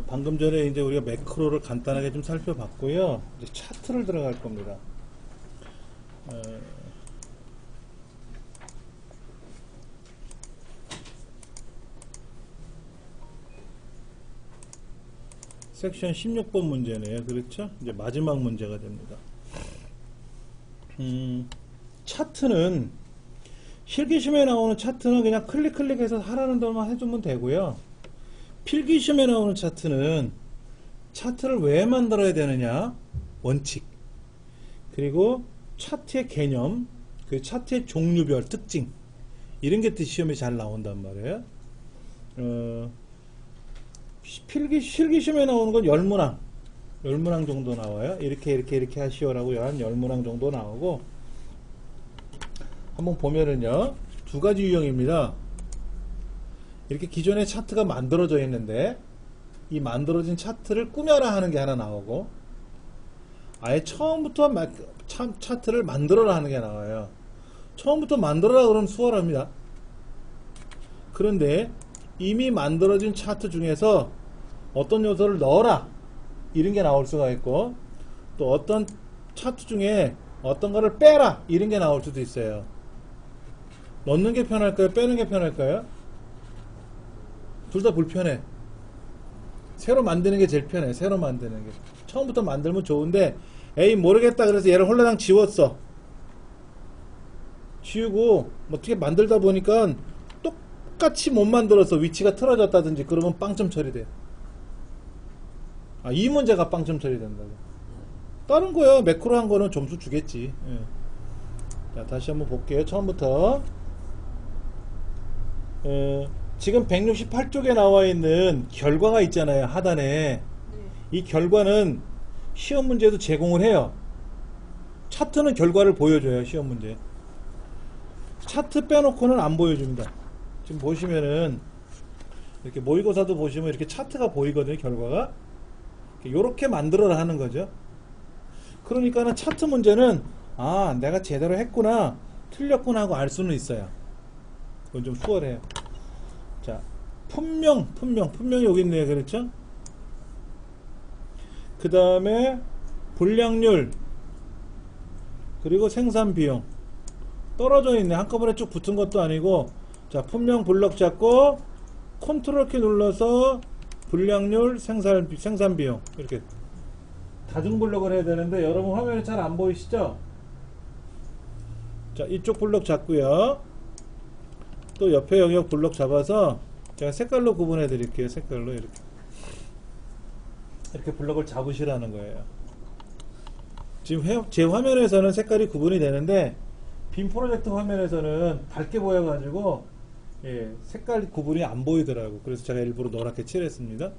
방금 전에 이제 우리가 매크로를 간단하게 좀 살펴봤고요. 이제 차트를 들어갈 겁니다. 섹션 16번 문제네요. 그렇죠? 이제 마지막 문제가 됩니다. 차트는 실기시험에 나오는 차트는 그냥 클릭해서 하라는 대로만 해주면 되고요. 필기시험에 나오는 차트는 차트를 왜 만들어야 되느냐, 원칙, 그리고 차트의 개념, 그 차트의 종류별 특징, 이런 게 시험에 잘 나온단 말이에요. 실기시험에 나오는 건 열문항 정도 나와요. 이렇게 하시오라고 한 10문항 정도 나오고, 한번 보면은요, 두 가지 유형입니다. 이렇게 기존에 차트가 만들어져 있는데 이 만들어진 차트를 꾸며라 하는 게 하나 나오고, 아예 처음부터 차트를 만들어라 하는 게 나와요. 처음부터 만들어라 그러면 수월합니다. 그런데 이미 만들어진 차트 중에서 어떤 요소를 넣어라 이런 게 나올 수가 있고, 또 어떤 차트 중에 어떤 거를 빼라 이런 게 나올 수도 있어요. 넣는 게 편할까요? 빼는 게 편할까요? 둘 다 불편해. 새로 만드는 게 제일 편해. 새로 만드는 게. 처음부터 만들면 좋은데, 에이 모르겠다 그래서 얘를 홀라당 지웠어. 지우고 어떻게 만들다 보니까 똑같이 못 만들어서 위치가 틀어졌다든지 그러면 빵점 처리돼. 이 문제가 빵점 처리된다고. 다른 거야 매크로 한 거는 점수 주겠지. 예. 자, 다시 한번 볼게요. 처음부터. 지금 168쪽에 나와 있는 결과가 있잖아요. 하단에. 이 결과는 시험 문제도 제공을 해요. 차트는 결과를 보여줘요. 시험 문제. 차트 빼놓고는 안 보여줍니다. 지금 보시면은 이렇게 모의고사도 보시면 이렇게 차트가 보이거든요. 결과가. 이렇게 만들어라 하는 거죠. 그러니까는 차트 문제는 내가 제대로 했구나, 틀렸구나 하고 알 수는 있어요. 그건 좀 수월해요. 자, 품명이 여기 있네요. 그렇죠? 그 다음에 불량률, 그리고 생산비용 떨어져 있네. 한꺼번에 쭉 붙은 것도 아니고. 자, 품명 블럭 잡고 컨트롤 키 눌러서 불량률, 생산비용 이렇게 다중 블럭을 해야 되는데 여러분 화면에 잘 안 보이시죠? 자, 이쪽 블럭 잡고요. 또 옆에 영역 블럭 잡아서 제가 색깔로 구분해 드릴게요. 색깔로 이렇게 블럭을 잡으시라는 거예요. 지금 제 화면에서는 색깔이 구분이 되는데 빔 프로젝트 화면에서는 밝게 보여 가지고 색깔 구분이 안 보이더라고. 그래서 제가 일부러 노랗게 칠했습니다.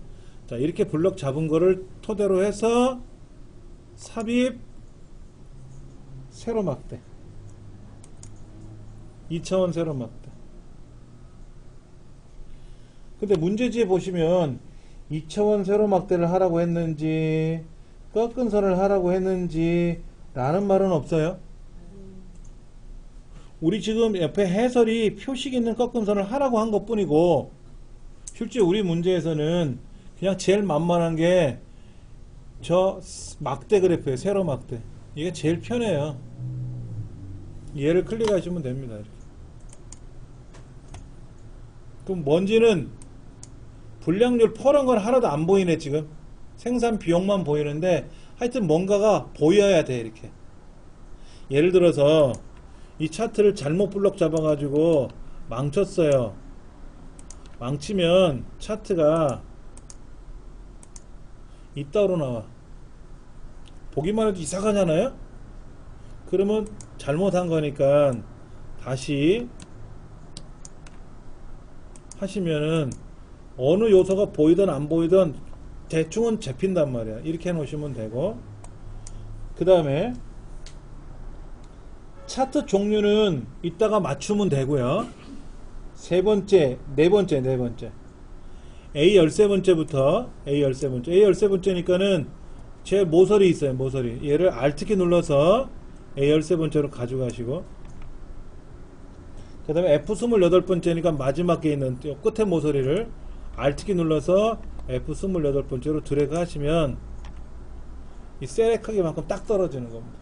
자, 이렇게 블럭 잡은 거를 토대로 해서 삽입, 세로 막대, 2차원 세로 막대. 근데 문제지에 보시면 2차원 세로 막대를 하라고 했는지 꺾은 선을 하라고 했는지 라는 말은 없어요. 우리 지금 옆에 해설이 표식 있는 꺾은 선을 하라고 한 것 뿐이고, 실제 우리 문제에서는 그냥 제일 만만한 게 저 막대 그래프예요. 세로 막대. 이게 제일 편해요. 얘를 클릭하시면 됩니다. 이렇게. 그럼 뭔지는 불량률 퍼런 건 하나도 안 보이네. 지금 생산 비용만 보이는데 하여튼 뭔가가 보여야 돼. 이렇게. 예를 들어서 이 차트를 잘못 블럭 잡아가지고 망쳤어요. 망치면 차트가 이따로 나와. 보기만 해도 이상하잖아요. 그러면 잘못한 거니까 다시 하시면은 어느 요소가 보이든 안 보이든 대충은 잡힌단 말이야. 이렇게 해 놓으시면 되고, 그 다음에 차트 종류는 이따가 맞추면 되고요. 네 번째 A 13번째부터 A 13번째니까는 제 모서리 있어요. 모서리. 얘를 Alt키 눌러서 A 13번째로 가져가시고, 그 다음에 F 28번째니까 마지막에 있는 끝에 모서리를 Alt키 눌러서 F28번째로 드래그 하시면 이 셀의 크기만큼 딱 떨어지는 겁니다.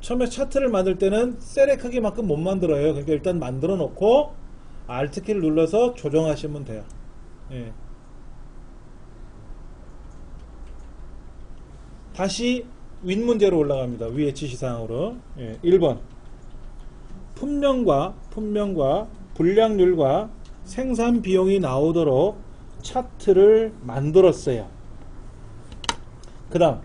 처음에 차트를 만들 때는 셀의 크기만큼 못 만들어요. 그러니까 일단 만들어 놓고 Alt키를 눌러서 조정하시면 돼요. 예. 다시 윗문제로 올라갑니다. 위에 지시사항으로. 예. 1번 품명과 분량률과 생산 비용이 나오도록 차트를 만들었어요. 그 다음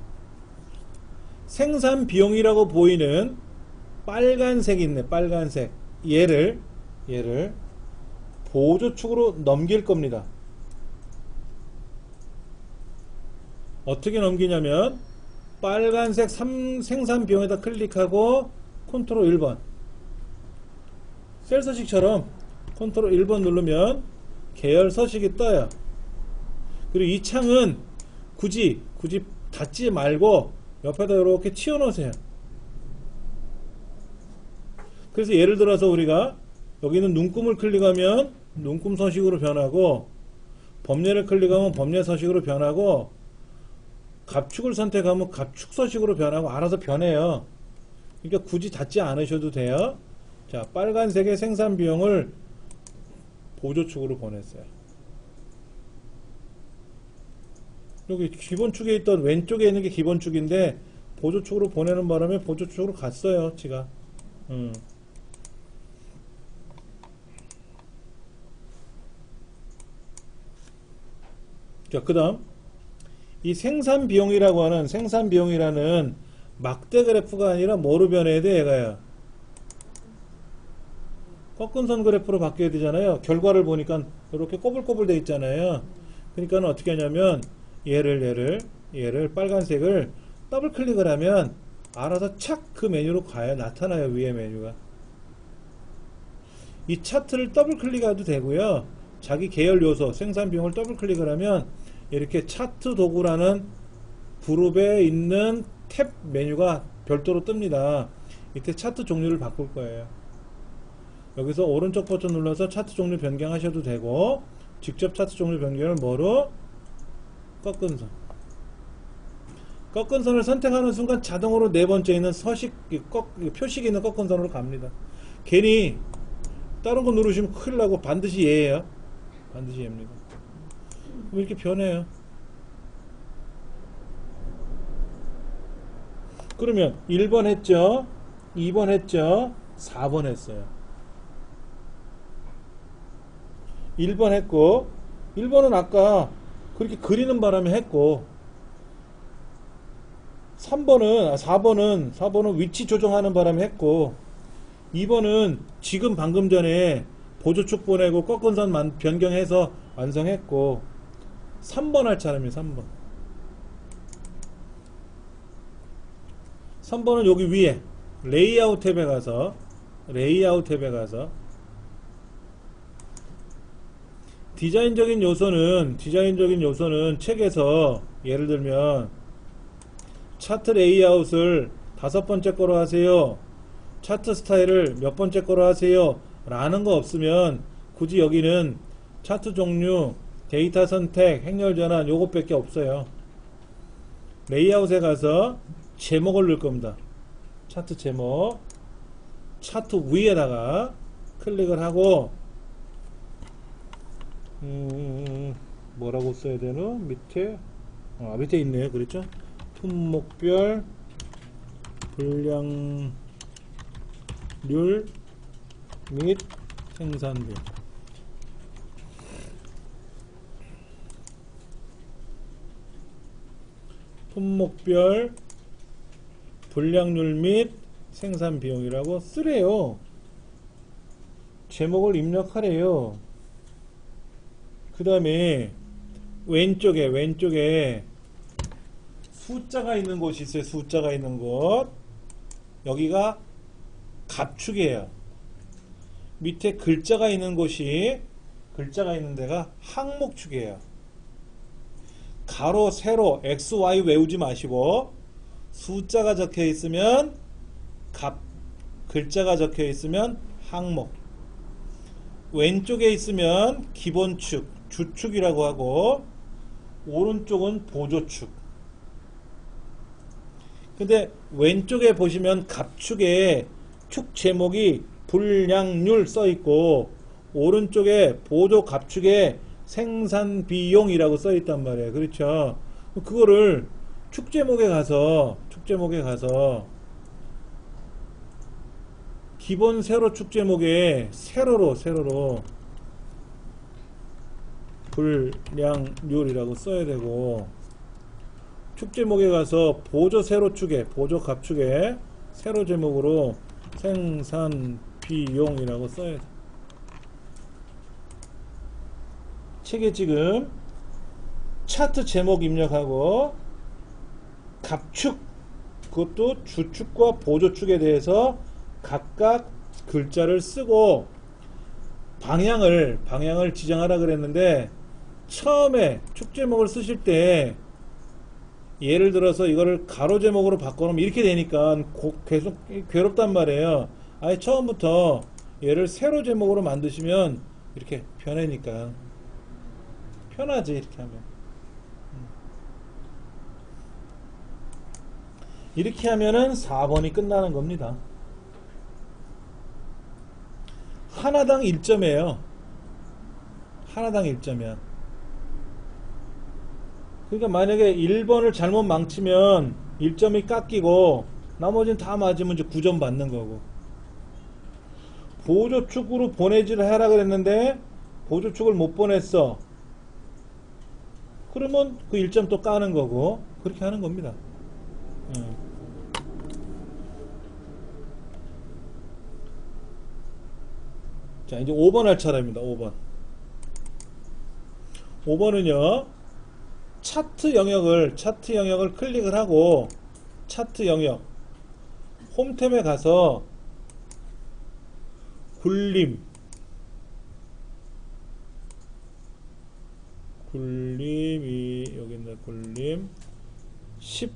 생산 비용이라고 보이는 빨간색이 있네. 빨간색 얘를 보조축으로 넘길 겁니다. 어떻게 넘기냐면 빨간색 생산 비용에다 클릭하고 컨트롤 1번 셀 서식처럼 컨트롤 1번 누르면 계열 서식이 떠요. 그리고 이 창은 굳이 닫지 말고 옆에다 이렇게 치워 놓으세요. 그래서 예를 들어서 우리가 여기는 눈금을 클릭하면 눈금 서식으로 변하고 범례를 클릭하면 범례 서식으로 변하고 갑축을 선택하면 갑축 서식으로 변하고 알아서 변해요. 그러니까 굳이 닫지 않으셔도 돼요. 자, 빨간색의 생산 비용을 보조축으로 보냈어요. 여기 기본축에 있던 왼쪽에 있는 게 기본축인데 보조축으로 보내는 바람에 보조축으로 갔어요. 지가. 자, 그 다음 이 생산 비용이라는 막대 그래프가 아니라 뭐로 변해야 돼? 얘가요. 꺾은 선 그래프로 바뀌어야 되잖아요. 결과를 보니까 이렇게 꼬불꼬불 돼 있잖아요. 그러니까 어떻게 하냐면 얘를 빨간색을 더블 클릭을 하면 알아서 착 그 메뉴로 가요. 나타나요. 위에 메뉴가. 이 차트를 더블 클릭해도 되고요. 자기 계열 요소 생산 비용을 더블 클릭을 하면 이렇게 차트 도구라는 그룹에 있는 탭 메뉴가 별도로 뜹니다. 이때 차트 종류를 바꿀 거예요. 여기서 오른쪽 버튼 눌러서 차트 종류 변경하셔도 되고 직접 차트 종류 변경을 뭐로? 꺾은 선. 꺾은 선을 선택하는 순간 자동으로 네 번째 있는 서식 표식이 있는 꺾은 선으로 갑니다. 괜히 다른 거 누르시면 큰일 나고 반드시 얘예요. 반드시 얘입니다. 왜 이렇게 변해요? 그러면 1번 했죠? 2번 했죠? 4번 했어요. 1번 했고 1번은 아까 그렇게 그리는 바람에 했고 4번은 위치 조정하는 바람에 했고 2번은 지금 방금 전에 보조축 보내고 꺾은 선 변경해서 완성했고 3번 할 차례입니다. 3번은 여기 위에 레이아웃 탭에 가서 디자인적인 요소는 책에서 예를 들면 차트 레이아웃을 5번째 거로 하세요. 차트 스타일을 몇 번째 거로 하세요. 라는 거 없으면 굳이 여기는 차트 종류, 데이터 선택, 행렬 전환 요것밖에 없어요. 레이아웃에 가서 제목을 넣을 겁니다. 차트 제목, 차트 위에다가 클릭을 하고 뭐라고 써야 되나? 밑에 밑에 있네요. 그렇죠? 품목별 분량률 및 생산비. 품목별 분량률 및 생산 비용이라고 쓰래요. 제목을 입력하래요. 그 다음에 왼쪽에 숫자가 있는 곳이 있어요. 숫자가 있는 곳. 여기가 갑축이에요. 밑에 글자가 있는 곳이 글자가 있는 데가 항목축이에요. 가로, 세로, x, y 외우지 마시고 숫자가 적혀 있으면 갑, 글자가 적혀 있으면 항목. 왼쪽에 있으면 기본축, 주축이라고 하고 오른쪽은 보조축. 근데 왼쪽에 보시면 갑축에 축 제목이 불량률 써있고 오른쪽에 보조 갑축에 생산비용이라고 써있단 말이에요. 그렇죠? 그거를 축 제목에 가서 기본 세로 축 제목에 세로로 불량률이라고 써야 되고 축 제목에 가서 보조 세로 축에 보조 갑축에 세로 제목으로 생산비용이라고 써야 돼. 책에 지금 차트 제목 입력하고 갑축 그것도 주축과 보조축에 대해서 각각 글자를 쓰고 방향을 지정하라 그랬는데 처음에 축 제목을 쓰실 때 예를 들어서 이거를 가로 제목으로 바꿔놓으면 이렇게 되니까 계속 괴롭단 말이에요. 아예 처음부터 얘를 세로 제목으로 만드시면 이렇게 편하니까 편하지. 이렇게 하면 이렇게 하면은 4번이 끝나는 겁니다. 하나당 1점이에요. 하나당 1점이야. 그러니까 만약에 1번을 잘못 망치면 1점이 깎이고 나머지는 다 맞으면 이제 9점 받는 거고. 보조축으로 보내지를 하라 그랬는데 보조축을 못 보냈어. 그러면 그 1점 또 까는 거고 그렇게 하는 겁니다. 자, 이제 5번 할 차례입니다. 5번은요 차트 영역을 클릭을 하고 차트 영역 홈탭에 가서 굴림이 여기 있네. 굴림 10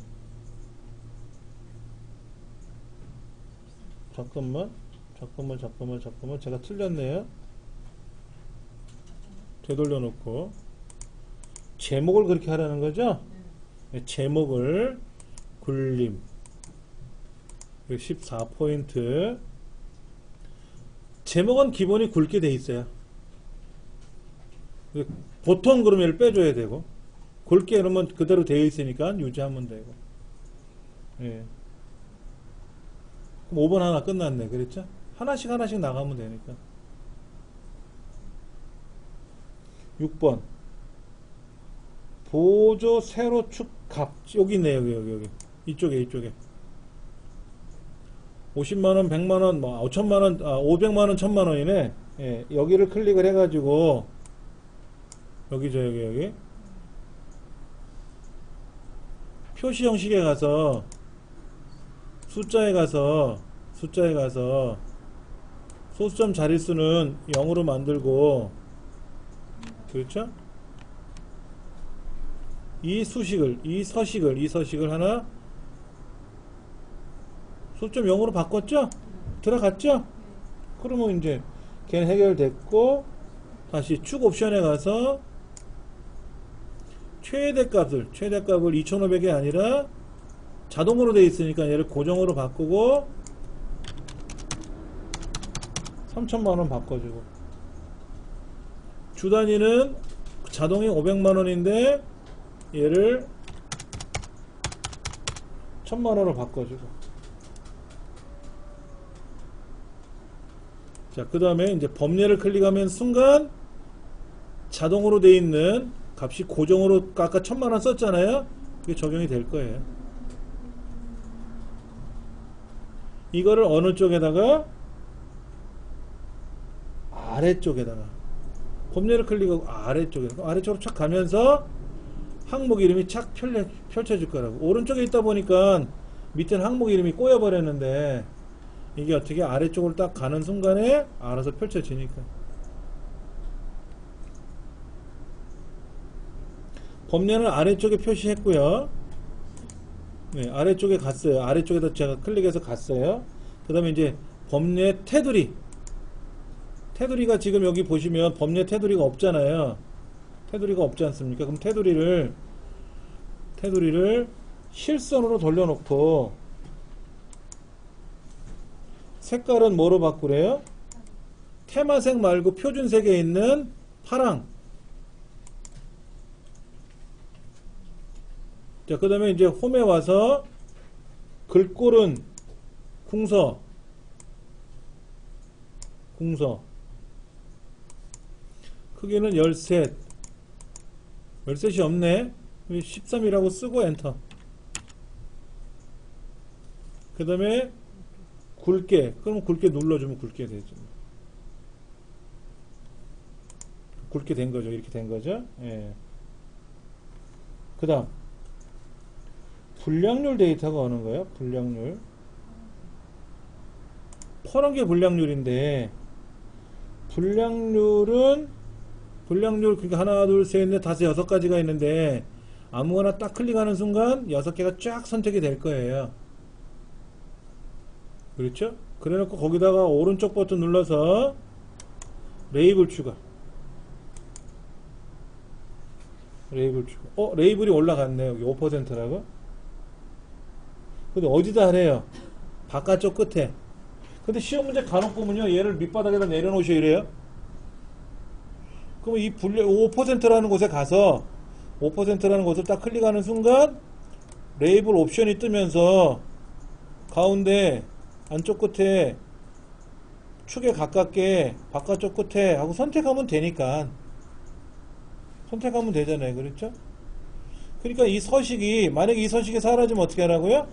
잠깐만 제가 틀렸네요. 되돌려 놓고 제목을 그렇게 하라는 거죠? 네, 제목을 굴림 14포인트 제목은 기본이 굵게 돼 있어요. 보통 그러면 얘를 빼줘야 되고 굵게 그러면 그대로 되어 있으니까 유지하면 되고. 예. 그럼 5번 하나 끝났네. 그랬죠? 하나씩 나가면 되니까. 6번 보조 세로 축 값 여기 있네. 여기 이쪽에 50만원 100만원 뭐 5천만원 500만원 1000만원이네. 예, 여기를 클릭을 해가지고 여기죠. 여기 표시 형식에 가서 숫자에 가서 소수점 자릿수는 0으로 만들고 그렇죠? 이 서식을 하나 소수점 0으로 바꿨죠? 들어갔죠? 그러면 이제 걔는 해결됐고 다시 축 옵션에 가서 최대값을 2500이 아니라 자동으로 되어 있으니까 얘를 고정으로 바꾸고 3000만원 바꿔주고 주 단위는 자동이 500만원인데 얘를 1000만원으로 바꿔주고 자 그 다음에 이제 범례를 클릭하면 순간 자동으로 되어 있는 값이 고정으로 아까 1000만원 썼잖아요. 그게 적용이 될 거예요. 이거를 어느 쪽에다가 아래쪽에다가 범례를 클릭하고 아래쪽으로 착 가면서 항목 이름이 착 펼쳐질 거라고. 오른쪽에 있다 보니까 밑에는 항목 이름이 꼬여버렸는데 이게 어떻게 아래쪽으로 딱 가는 순간에 알아서 펼쳐지니까. 범례는 아래쪽에 표시했고요. 네, 아래쪽에 갔어요. 아래쪽에다 제가 클릭해서 갔어요. 그 다음에 이제 범례 테두리가 지금 여기 보시면 범례 테두리가 없잖아요. 테두리가 없지 않습니까? 그럼 테두리를 실선으로 돌려놓고 색깔은 뭐로 바꾸래요? 테마색 말고 표준색에 있는 파랑. 자, 그 다음에 이제 홈에 와서 글꼴은 궁서. 크기는 13. 13이 없네. 13이라고 쓰고 엔터. 그 다음에 굵게. 그러면 굵게 눌러주면 굵게 되죠. 굵게 된 거죠. 이렇게 된 거죠. 예. 그 다음 불량률 데이터가 오는 거예요. 불량률. 파란 게 불량률인데, 불량률 그러니까 하나 둘 셋 넷 다섯 여섯 가지가 있는데 아무거나 딱 클릭하는 순간 여섯 개가 쫙 선택이 될 거예요. 그렇죠? 그래 놓고 거기다가 오른쪽 버튼 눌러서 레이블 추가. 레이블이 올라갔네요. 여기 5%라고. 근데 어디다 하래요? 바깥쪽 끝에. 근데 시험 문제 간혹 보면요, 얘를 밑바닥에다 내려놓으셔 이래요. 그러면 이 5%라는 곳에 가서 5%라는 곳을 딱 클릭하는 순간 레이블 옵션이 뜨면서 가운데 안쪽 끝에 축에 가깝게 바깥쪽 끝에 하고 선택하면 되니까. 선택하면 되잖아요. 그렇죠? 그러니까 이 서식이, 만약에 이 서식이 사라지면 어떻게 하라고요?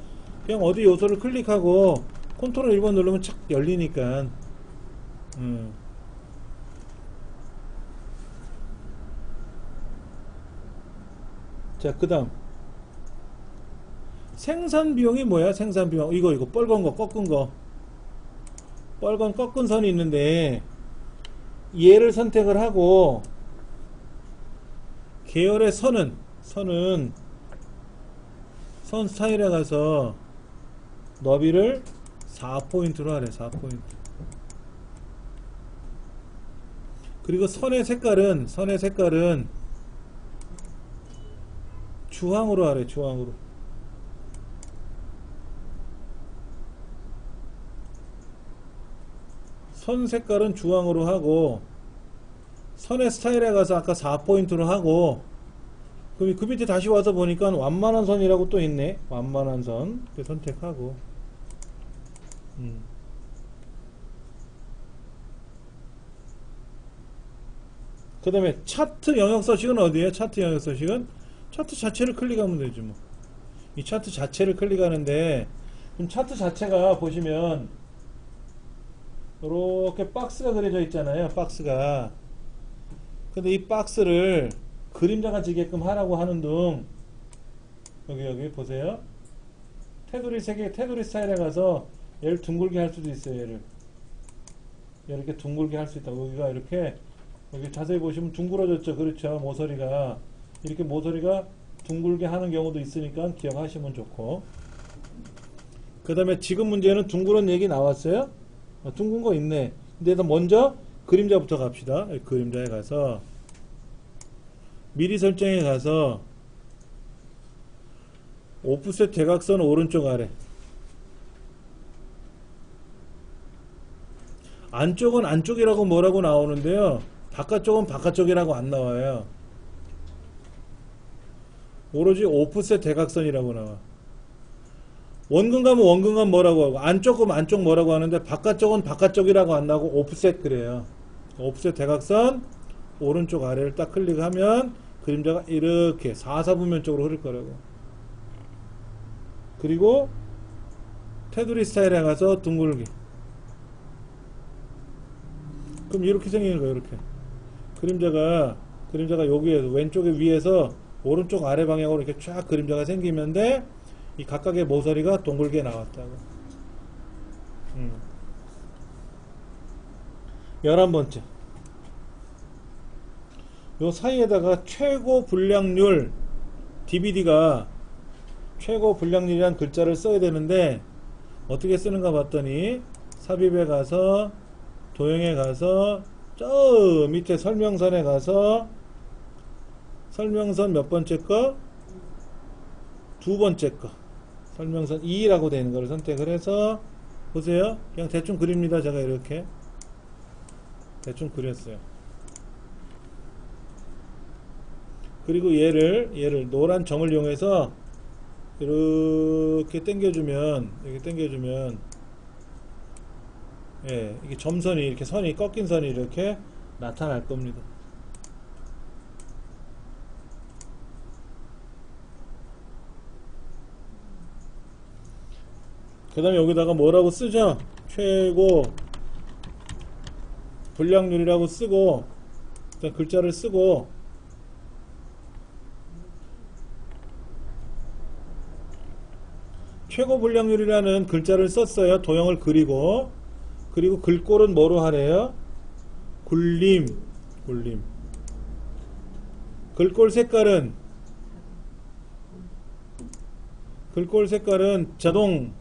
그냥 어디 요소를 클릭하고 컨트롤 1번 누르면 착 열리니까. 자, 그 다음 생산비용이 뭐야? 생산비용 이거 빨간 거 꺾은 거, 빨간 꺾은 선이 있는데 얘를 선택을 하고 계열의 선은 선 스타일에 가서 너비를 4포인트로 하래. 4포인트. 그리고 선의 색깔은 주황으로 하래. 주황으로. 선 색깔은 주황으로 하고, 선의 스타일에 가서 아까 4포인트로 하고, 그럼 그 밑에 다시 와서 보니까 완만한 선이라고 또 있네. 완만한 선. 선택하고. 그 다음에 차트 영역 서식은 어디에요? 차트 영역 서식은 차트 자체를 클릭하면 되지 뭐. 이 차트 자체를 클릭하는데, 그럼 차트 자체가 보시면 이렇게 박스가 그려져 있잖아요. 박스가. 근데 이 박스를 그림자가 지게끔 하라고 하는 둥, 여기 보세요. 테두리 스타일에 가서 얘를 둥글게 할 수도 있어요. 얘를 이렇게 둥글게 할 수 있다. 여기가 이렇게, 여기 자세히 보시면 둥그러졌죠. 그렇죠. 모서리가 이렇게 모서리가 둥글게 하는 경우도 있으니까 기억하시면 좋고. 그 다음에 지금 문제는 둥그런 얘기 나왔어요. 둥근 거 있네. 근데 먼저 그림자부터 갑시다. 그림자에 가서 미리 설정에 가서 오프셋 대각선 오른쪽 아래, 안쪽은 안쪽이라고 뭐라고 나오는데요, 바깥쪽은 바깥쪽이라고 안 나와요. 오로지 오프셋 대각선이라고 나와. 원근감은 원근감 뭐라고 하고, 안쪽은 안쪽 뭐라고 하는데 바깥쪽은 바깥쪽이라고 안 나오고 오프셋 그래요. 오프셋 대각선 오른쪽 아래를 딱 클릭하면 그림자가 이렇게 사사분면 쪽으로 흐를 거라고. 그리고 테두리 스타일에 가서 둥글기. 그럼 이렇게 생기는 거예요. 이렇게 그림자가 여기에서 왼쪽에 위에서 오른쪽 아래 방향으로 이렇게 쫙 그림자가 생기면 돼. 이 각각의 모서리가 동글게 나왔다고. 11번째, 요 사이에다가 최고 불량률, DVD가 최고 불량률이란 글자를 써야 되는데 어떻게 쓰는가 봤더니 삽입에 가서 도형에 가서 저 밑에 설명선에 가서 설명선 몇 번째 거? 두 번째 거. 설명선 2라고 되는 거를 선택을 해서 보세요. 그냥 대충 그립니다. 제가 이렇게 대충 그렸어요. 그리고 얘를 노란 점을 이용해서 이렇게 당겨주면, 이렇게 당겨주면, 예, 이게 점선이, 이렇게 선이, 꺾인 선이 이렇게 나타날 겁니다. 그 다음에 여기다가 뭐라고 쓰죠? 최고 불량률이라고 쓰고, 일단 글자를 쓰고, 최고 불량률이라는 글자를 썼어요. 도형을 그리고, 그리고 글꼴은 뭐로 하래요? 굴림. 글꼴 색깔은 자동.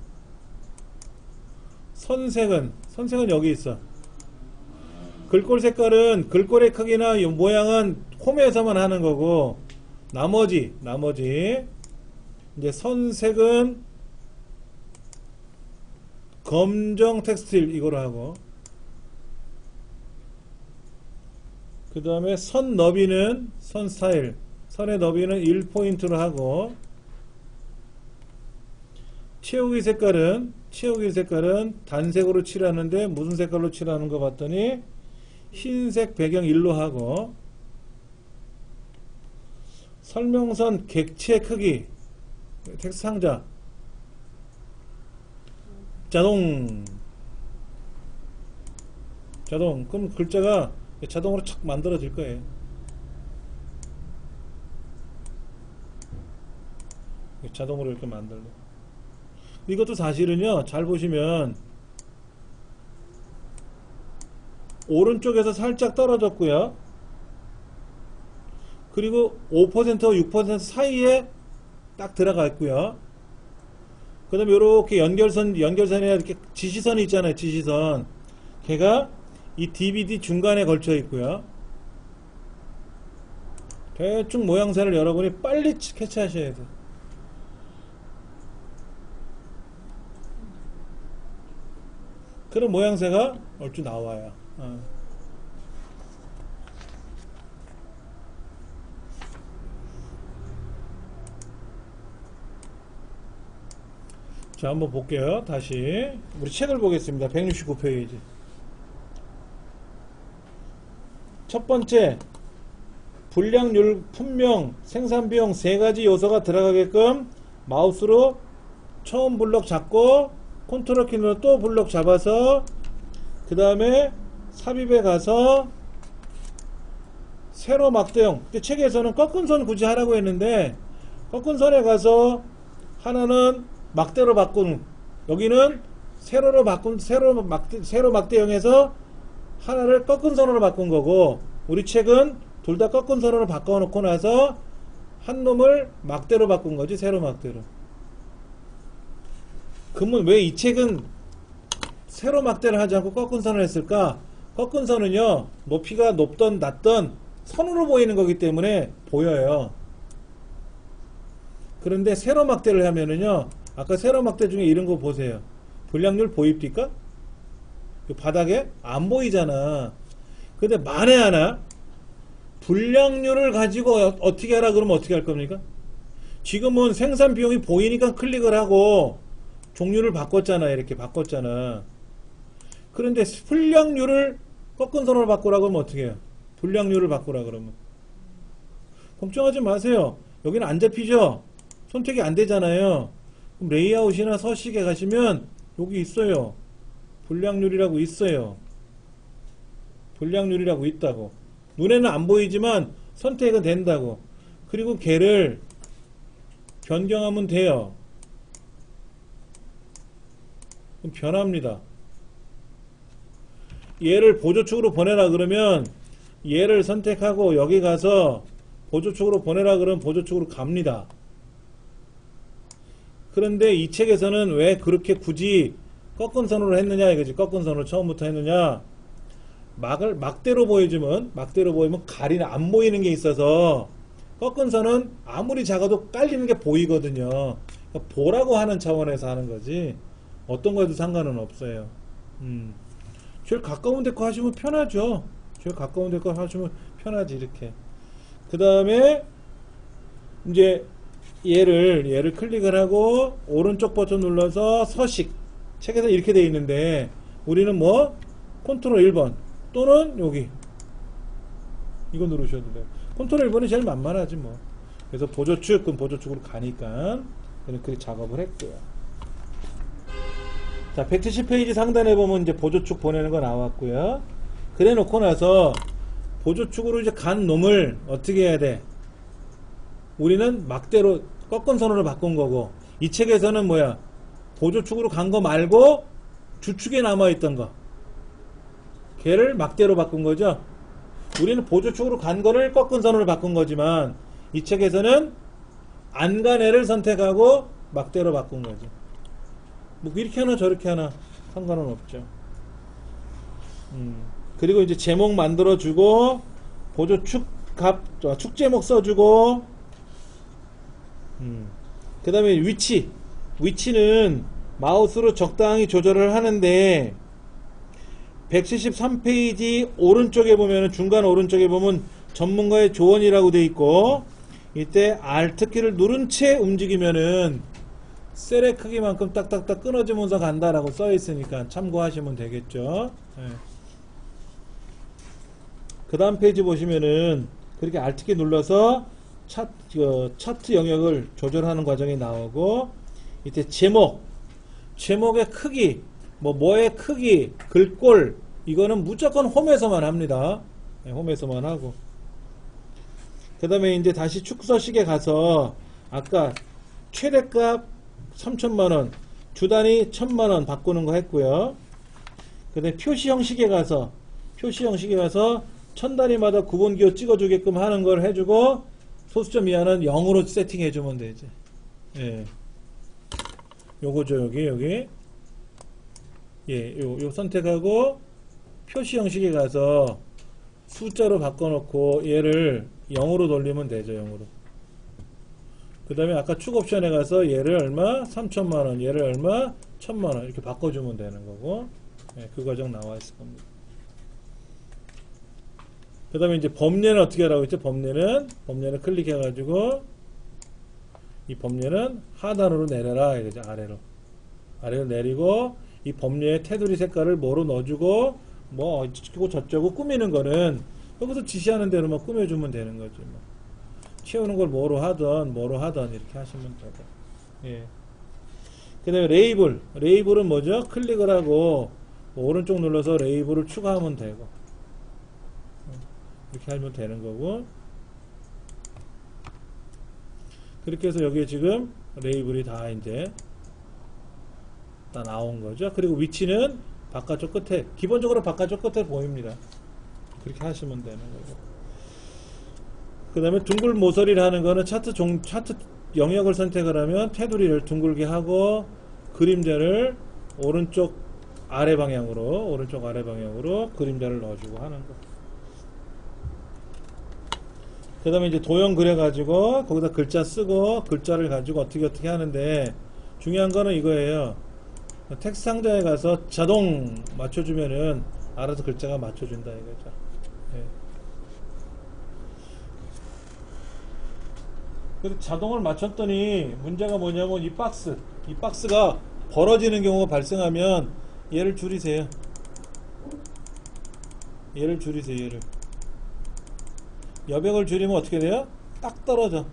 선색은 여기 있어. 글꼴 색깔은 글꼴의 크기나 모양은 홈에서만 하는 거고, 나머지 이제 선색은 검정 텍스틸 이거로 하고, 그 다음에 선 너비는 선 스타일, 선의 너비는 1포인트로 하고, 채우기 색깔은 단색으로 칠하는데 무슨 색깔로 칠하는 거 봤더니 흰색 배경 1로 하고, 설명선 객체 크기 텍스트 상자 자동. 그럼 글자가 자동으로 착 만들어질 거예요. 자동으로 이렇게 만들고, 이것도 사실은요, 잘 보시면 오른쪽에서 살짝 떨어졌고요, 그리고 5%와 6% 사이에 딱 들어가 있고요, 그 다음에 이렇게 연결선이나 이렇게 지시선이 있잖아요. 지시선, 걔가 이 DVD 중간에 걸쳐 있고요. 대충 모양새를 여러분이 빨리 캐치하셔야 돼요. 그런 모양새가 얼추 나와요. 자, 한번 볼게요. 다시 우리 책을 보겠습니다. 169페이지. 첫 번째, 불량률, 품명, 생산비용 세 가지 요소가 들어가게끔 마우스로 처음 블록 잡고 컨트롤 키로 또 블록 잡아서, 그 다음에 삽입에 가서 세로 막대형. 책에서는 꺾은 선 굳이 하라고 했는데, 꺾은 선에 가서 하나는 막대로 바꾼, 여기는 세로로 바꾼, 세로 막대형에서 하나를 꺾은 선으로 바꾼 거고, 우리 책은 둘 다 꺾은 선으로 바꿔 놓고 나서 한 놈을 막대로 바꾼 거지, 세로 막대로. 그러면 왜 이 책은 세로 막대를 하지 않고 꺾은 선을 했을까? 꺾은 선은요, 높이가 높던 낮던 선으로 보이는 거기 때문에 보여요. 그런데 세로 막대를 하면은요, 아까 세로 막대 중에 이런 거 보세요. 불량률 보입니까? 바닥에 안 보이잖아. 근데 만에 하나 불량률을 가지고 어떻게 하라 그러면 어떻게 할 겁니까? 지금은 생산 비용이 보이니까 클릭을 하고 종류를 바꿨잖아. 이렇게 바꿨잖아. 그런데 불량률을 꺾은 선으로 바꾸라고 하면 어떻게 해요? 불량률을 바꾸라 그러면. 걱정하지 마세요. 여기는 안 잡히죠? 선택이 안 되잖아요. 그럼 레이아웃이나 서식에 가시면 여기 있어요. 불량률이라고 있어요. 불량률이라고 있다고. 눈에는 안 보이지만 선택은 된다고. 그리고 걔를 변경하면 돼요. 그럼 변합니다. 얘를 보조축으로 보내라 그러면 얘를 선택하고 여기 가서 보조축으로 보내라 그러면 보조축으로 갑니다. 그런데 이 책에서는 왜 그렇게 굳이 꺾은 선으로 했느냐 이거지. 꺾은 선으로 처음부터 했느냐. 막대로 보이면 가리는 안 보이는 게 있어서 꺾은 선은 아무리 작아도 깔리는 게 보이거든요. 그러니까 보라고 하는 차원에서 하는 거지 어떤 거에도 상관은 없어요. 제일 가까운 데 거 하시면 편하죠. 제일 가까운 데 거 하시면 편하지. 이렇게 그 다음에 이제 얘를 클릭을 하고 오른쪽 버튼 눌러서 서식 책에서 이렇게 돼 있는데 우리는 뭐 컨트롤 1번 또는 여기 이거 누르셔도 돼요. 컨트롤 1번이 제일 만만하지 뭐. 그래서 보조축, 그럼 보조축으로 가니까 그렇게 작업을 했고요. 자, 170페이지 상단에 보면 이제 보조축 보내는 거 나왔고요. 그래 놓고 나서 보조축으로 이제 간 놈을 어떻게 해야 돼? 우리는 막대로 꺾은 선으로 바꾼 거고, 이 책에서는 뭐야? 보조축으로 간 거 말고 주축에 남아있던 거, 걔를 막대로 바꾼 거죠. 우리는 보조축으로 간 거를 꺾은 선으로 바꾼 거지만 이 책에서는 안 간 애를 선택하고 막대로 바꾼 거죠. 뭐 이렇게 하나 저렇게 하나 상관은 없죠. 그리고 이제 제목 만들어주고 보조축 값 축제목 써주고, 그 다음에 위치는 마우스로 적당히 조절을 하는데 173페이지 오른쪽에 보면 중간 오른쪽에 보면 전문가의 조언이라고 되어 있고, 이때 Alt키를 누른 채 움직이면은 셀의 크기만큼 딱딱딱 끊어지면서 간다라고 써 있으니까 참고하시면 되겠죠. 네. 그 다음 페이지 보시면은 그렇게 Alt키 눌러서 차트 영역을 조절하는 과정이 나오고, 이때 제목의 크기, 뭐의 크기, 글꼴, 이거는 무조건 홈에서만 합니다. 네, 홈에서만 하고. 그 다음에 이제 다시 축서식에 가서 아까 최대값 3,000만원, 주단위 1,000만원 바꾸는 거 했고요. 그 다음에 표시 형식에 가서 1000단위마다 구분기호 찍어주게끔 하는 걸 해주고, 소수점 이하는 0으로 세팅해주면 되지. 예. 요거죠, 여기. 예, 요 선택하고 표시 형식에 가서 숫자로 바꿔놓고 얘를 0으로 돌리면 되죠, 0으로. 그 다음에 아까 축 옵션에 가서 얘를 얼마? 3,000만원, 얘를 얼마? 1,000만원 이렇게 바꿔주면 되는 거고, 예, 그 과정 나와 있을 겁니다. 그 다음에 이제 범례는 어떻게 하라고 했죠? 범례는 클릭해가지고 이 범례는 하단으로 내려라 이거죠. 아래로 내리고, 이 범례의 테두리 색깔을 뭐로 넣어주고, 뭐 어쩌고 저쩌고 꾸미는 거는 여기서 지시하는 대로만 꾸며주면 되는 거지. 뭐. 채우는 걸 뭐로 하던 이렇게 하시면 되고. 예. 그 다음에 레이블은 뭐죠? 클릭을 하고 오른쪽 눌러서 레이블을 추가하면 되고, 이렇게 하면 되는 거고. 그렇게 해서 여기에 지금 레이블이 다 이제 다 나온 거죠. 그리고 위치는 바깥쪽 끝에, 기본적으로 바깥쪽 끝에 보입니다. 그렇게 하시면 되는 거고. 그 다음에 둥글 모서리를 하는 거는 차트 영역을 선택을 하면 테두리를 둥글게 하고 그림자를 오른쪽 아래 방향으로 그림자를 넣어주고 하는 거. 그 다음에 이제 도형 그려가지고 거기다 글자 쓰고, 글자를 가지고 어떻게 하는데, 중요한 거는 이거예요. 텍스트 상자에 가서 자동 맞춰주면은 알아서 글자가 맞춰준다 이거죠. 네. 그래서 자동을 맞췄더니 문제가 뭐냐면 이 박스가 벌어지는 경우가 발생하면 얘를 줄이세요. 얘를 여백을 줄이면 어떻게 돼요? 딱 떨어져.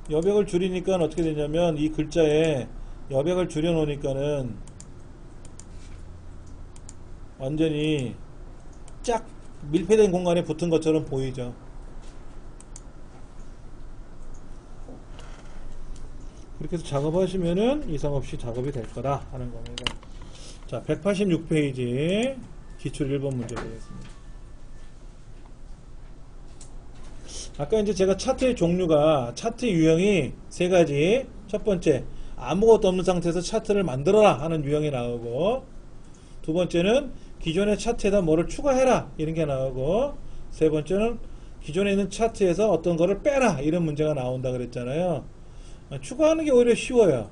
여백을 줄이니까 어떻게 되냐면 이 글자에 여백을 줄여 놓으니까는 완전히 쫙 밀폐된 공간에 붙은 것처럼 보이죠. 그렇게 해서 작업하시면은 이상 없이 작업이 될 거다 하는 겁니다. 자, 186페이지 기출 1번 문제 되겠습니다. 아까 이제 제가 차트 유형이 세 가지. 첫 번째, 아무것도 없는 상태에서 차트를 만들어라 하는 유형이 나오고, 두 번째는 기존의 차트에다 뭐를 추가해라 이런 게 나오고, 세 번째는 기존에 있는 차트에서 어떤 거를 빼라 이런 문제가 나온다 그랬잖아요. 추가하는 게 오히려 쉬워요.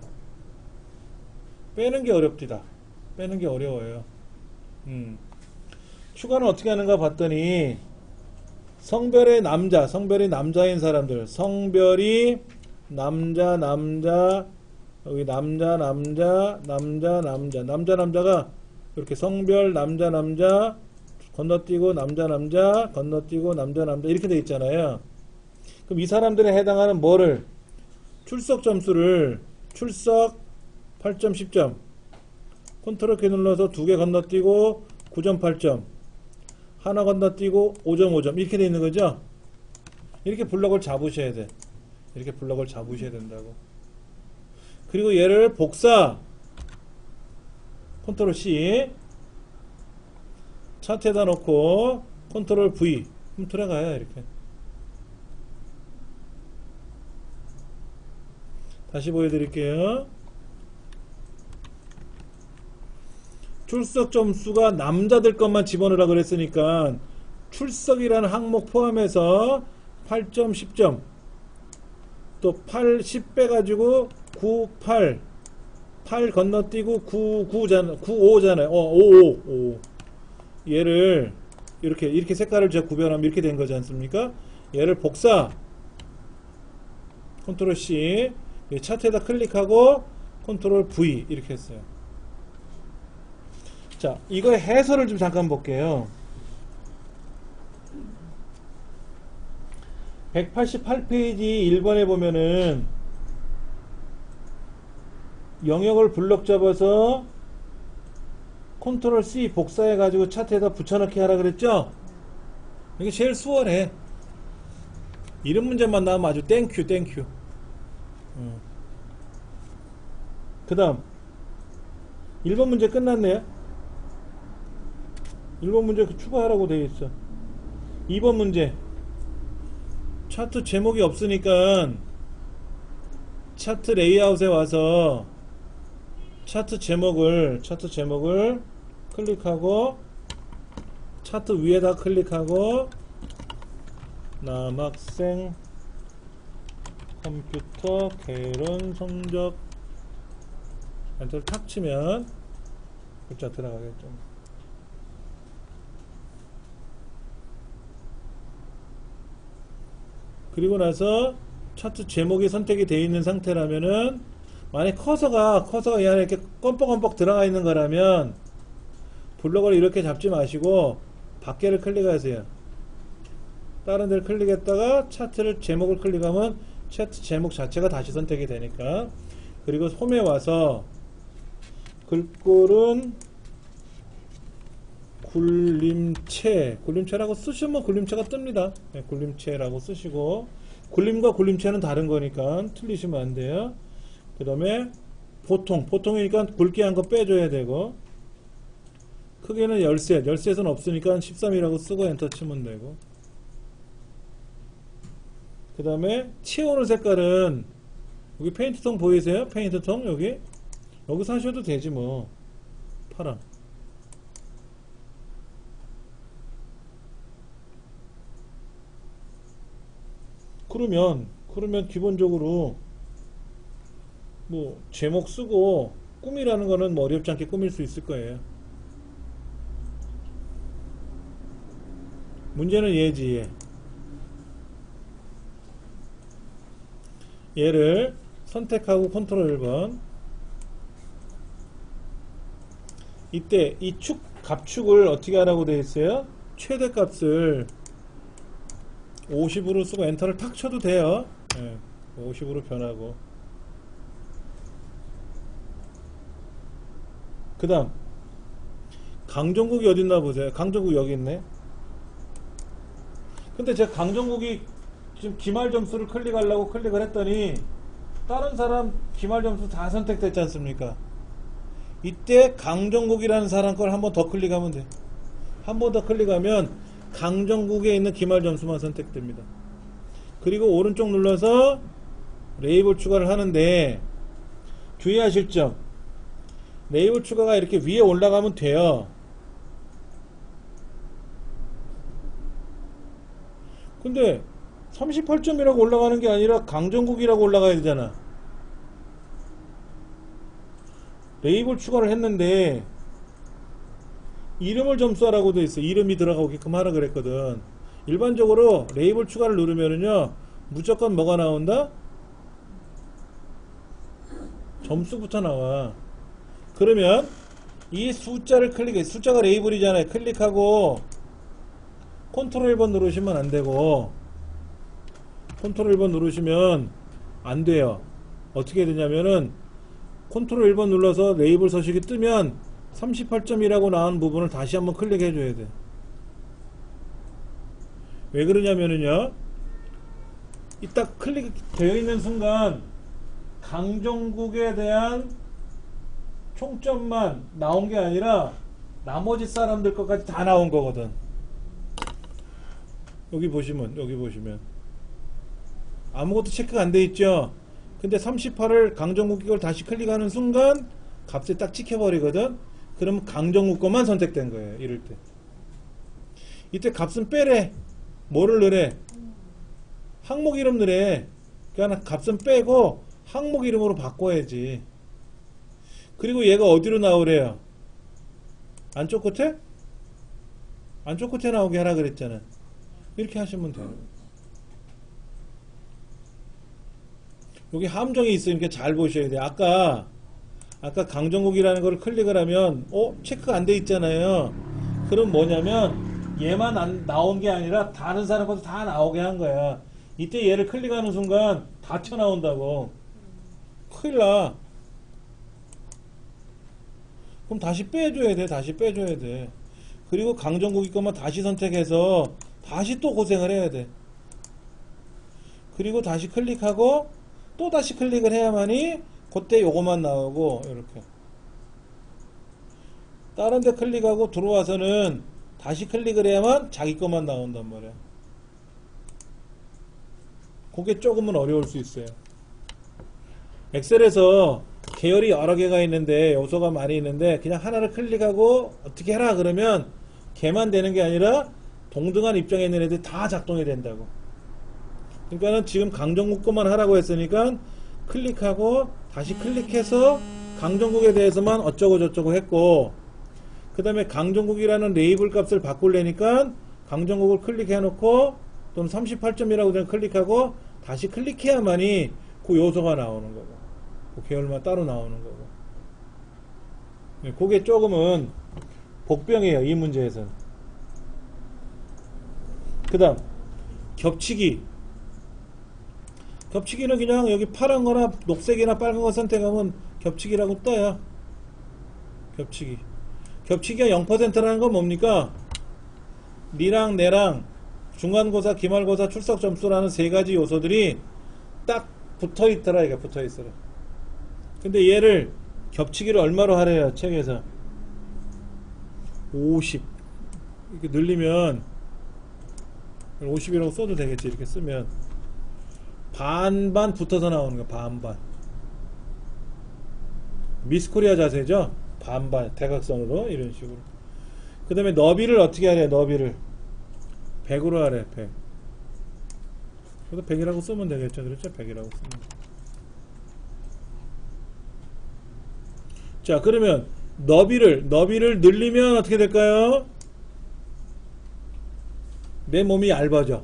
빼는 게 어렵디다. 빼는 게 어려워요. 추가는 어떻게 하는가 봤더니 성별이 남자인 사람들, 성별이 남자, 여기 남자가 이렇게 성별 남자 건너뛰고 남자 건너뛰고 남자 이렇게 돼 있잖아요. 그럼 이 사람들에 해당하는 뭐를 출석 점수를 출석 8점 10점 컨트롤 키 눌러서 두 개 건너뛰고 9점 8점 하나 건너뛰고 5점 5점 이렇게 돼 있는 거죠. 이렇게 블럭을 잡으셔야 돼. 이렇게 블럭을 잡으셔야 된다고. 그리고 얘를 복사 컨트롤 C 차트에다 놓고 컨트롤 V 그럼 들어가요. 이렇게 다시 보여드릴게요. 출석 점수가 남자들 것만 집어넣으라 그랬으니까 출석이라는 항목 포함해서 8점 10점 또 8 10 빼가지고 9 8 건너뛰고 9 5잖아요 5 얘를 이렇게 색깔을 제가 구별하면 이렇게 된 거지 않습니까? 얘를 복사 컨트롤 C 차트에다 클릭하고 컨트롤 V 이렇게 했어요. 자, 이거의 해설을 좀 잠깐 볼게요. 188페이지 1번에 보면은 영역을 블럭 잡아서 컨트롤 C 복사해 가지고 차트에다 붙여넣기 하라 그랬죠? 이게 제일 수월해. 이런 문제만 나오면 아주 땡큐. 그 다음 1번 문제 끝났네요. 1번 문제 추가하라고 되어 있어. 2번 문제 차트 제목이 없으니까 차트 레이아웃에 와서 차트 제목을 클릭하고 차트 위에다 클릭하고 남학생 컴퓨터 개론 성적 엔터를 탁 치면 글자 들어가겠죠. 그리고 나서 차트 제목이 선택이 되어 있는 상태라면은 만약 커서가 이 안에 이렇게 껌뻑껌뻑 들어가 있는 거라면 블럭을 이렇게 잡지 마시고 밖에를 클릭하세요. 다른 데를 클릭했다가 차트를 제목을 클릭하면 차트 제목 자체가 다시 선택이 되니까. 그리고 홈에 와서 글꼴은 굴림체라고 쓰시면 굴림체가 뜹니다. 네, 굴림체라고 쓰시고 굴림과 굴림체는 다른 거니까 틀리시면 안 돼요. 그 다음에 보통이니까 굵게 한 거 빼줘야 되고 크기는 13은 없으니까 13이라고 쓰고 엔터 치면 되고 그 다음에 채우는 색깔은 여기 페인트통 보이세요? 페인트통 여기서 하셔도 되지 뭐. 파랑 그러면 기본적으로 뭐 제목 쓰고 꾸미라는 거는 뭐 어렵지 않게 꾸밀 수 있을 거예요. 문제는 얘지. 얘를 선택하고 컨트롤 1번 이때 이 갑축을 어떻게 하라고 되어 있어요? 최대값을 50으로 쓰고 엔터를 탁 쳐도 돼요. 네, 50으로 변하고 그 다음 강정국이 어딨나 보세요. 강정국 여기 있네. 근데 제가 강정국이 지금 기말 점수를 클릭하려고 클릭을 했더니 다른 사람 기말 점수 다 선택됐지 않습니까? 이때 강정국이라는 사람 걸 한 번 더 클릭하면 돼. 한 번 더 클릭하면 강정국에 있는 기말 점수만 선택됩니다. 그리고 오른쪽 눌러서 레이블 추가를 하는데 주의하실 점, 레이블 추가가 이렇게 위에 올라가면 돼요. 근데 38점이라고 올라가는 게 아니라 강정국이라고 올라가야 되잖아. 레이블 추가를 했는데 이름을 점수하라고 돼 있어. 이름이 들어가게끔 하라 그랬거든. 일반적으로 레이블 추가를 누르면은요 무조건 뭐가 나온다? 점수부터 나와. 그러면 이 숫자를 클릭해. 숫자가 레이블이잖아요. 클릭하고 컨트롤 1번 누르시면 안 되고, 컨트롤 1번 누르시면 안 돼요. 어떻게 되냐면은 컨트롤 1번 눌러서 레이블 서식이 뜨면 38점이라고 나온 부분을 다시 한번 클릭해 줘야 돼. 왜 그러냐면은요, 이 딱 클릭 되어 있는 순간 강정국에 대한 총점만 나온 게 아니라 나머지 사람들 것까지 다 나온 거거든. 여기 보시면 아무것도 체크가 안 돼 있죠. 근데 38을 강정국 이걸 다시 클릭하는 순간 값에 딱 찍혀버리거든. 그러면 강정국 것만 선택된 거예요. 이럴 때 이때 값은 빼래. 뭐를 넣으래? 항목 이름 넣으래. 그러니까 값은 빼고 항목 이름으로 바꿔야지. 그리고 얘가 어디로 나오래요? 안쪽 끝에? 안쪽 끝에 나오게 하라 그랬잖아. 이렇게 하시면 돼요. 여기 함정이 있으니까 잘 보셔야 돼요. 아까 강정국이라는 걸 클릭을 하면 체크가 안 돼 있잖아요. 그럼 뭐냐면 얘만 나온 게 아니라 다른 사람 것도 다 나오게 한 거야. 이때 얘를 클릭하는 순간 다 튀어나온다고. 큰일 나. 그럼 다시 빼줘야 돼. 다시 빼줘야 돼. 그리고 강정국이 것만 다시 선택해서 다시 또 고생을 해야 돼. 그리고 다시 클릭하고 또 다시 클릭을 해야만이 그때 요거만 나오고. 이렇게 다른 데 클릭하고 들어와서는 다시 클릭을 해야만 자기 것만 나온단 말이야. 그게 조금은 어려울 수 있어요. 엑셀에서 계열이 여러 개가 있는데 요소가 많이 있는데 그냥 하나를 클릭하고 어떻게 해라 그러면 걔만 되는 게 아니라 동등한 입장에 있는 애들이 다 작동이 된다고. 그러니까는 지금 강정국 것만 하라고 했으니까 클릭하고 다시 클릭해서 강정국에 대해서만 어쩌고 저쩌고 했고, 그 다음에 강정국이라는 레이블 값을 바꾸려니까 강정국을 클릭해 놓고 또는 38점이라고 그냥 클릭하고 다시 클릭해야만이 그 요소가 나오는 거고 그 계열만 따로 나오는 거고. 그게 조금은 복병이에요, 이 문제에서는. 그 다음 겹치기는 그냥 여기 파란 거나 녹색이나 빨간 거 선택하면 겹치기라고 떠요. 겹치기가 0%라는 건 뭡니까? 니랑 내랑 중간고사, 기말고사 출석 점수라는 세 가지 요소들이 딱 붙어 있더라. 이게 붙어 있어라. 근데 얘를 겹치기를 얼마로 하래요? 책에서 50 이렇게 늘리면 50이라고 써도 되겠지. 이렇게 쓰면 반반 붙어서 나오는 거야. 반반. 미스코리아 자세죠. 반반 대각선으로 이런 식으로. 그 다음에 너비를 어떻게 하래? 너비를 100으로 하래. 100. 그래서 100이라고 쓰면 되겠죠. 그렇죠? 100이라고 쓰면. 자, 그러면 너비를 늘리면 어떻게 될까요? 내 몸이 얇아져.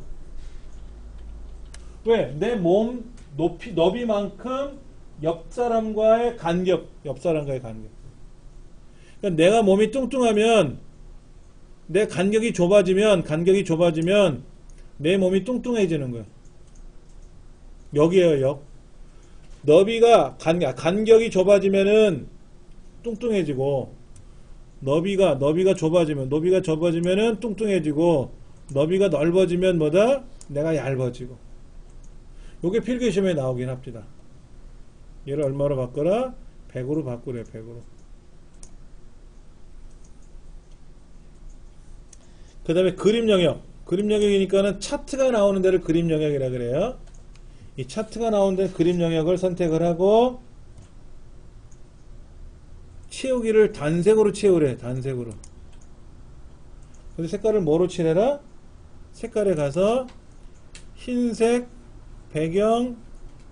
왜? 내 몸 너비만큼 옆 사람과의 간격. 그러니까 내가 몸이 뚱뚱하면 내 간격이 좁아지면 내 몸이 뚱뚱해지는 거야. 역이에요, 역. 너비가 간격이 좁아지면은 뚱뚱해지고, 너비가 좁아지면은 뚱뚱해지고, 너비가 넓어지면 뭐다? 내가 얇아지고. 요게 필기시험에 나오긴 합니다. 얘를 얼마로 바꿔라? 100으로 바꾸래. 100으로. 그 다음에 그림 영역이니까는 차트가 나오는 데를 그림 영역이라 그래요. 이 차트가 나오는 데 그림 영역을 선택을 하고 채우기를 단색으로 채우래. 단색으로. 근데 색깔을 뭐로 칠해라? 색깔에 가서 흰색 배경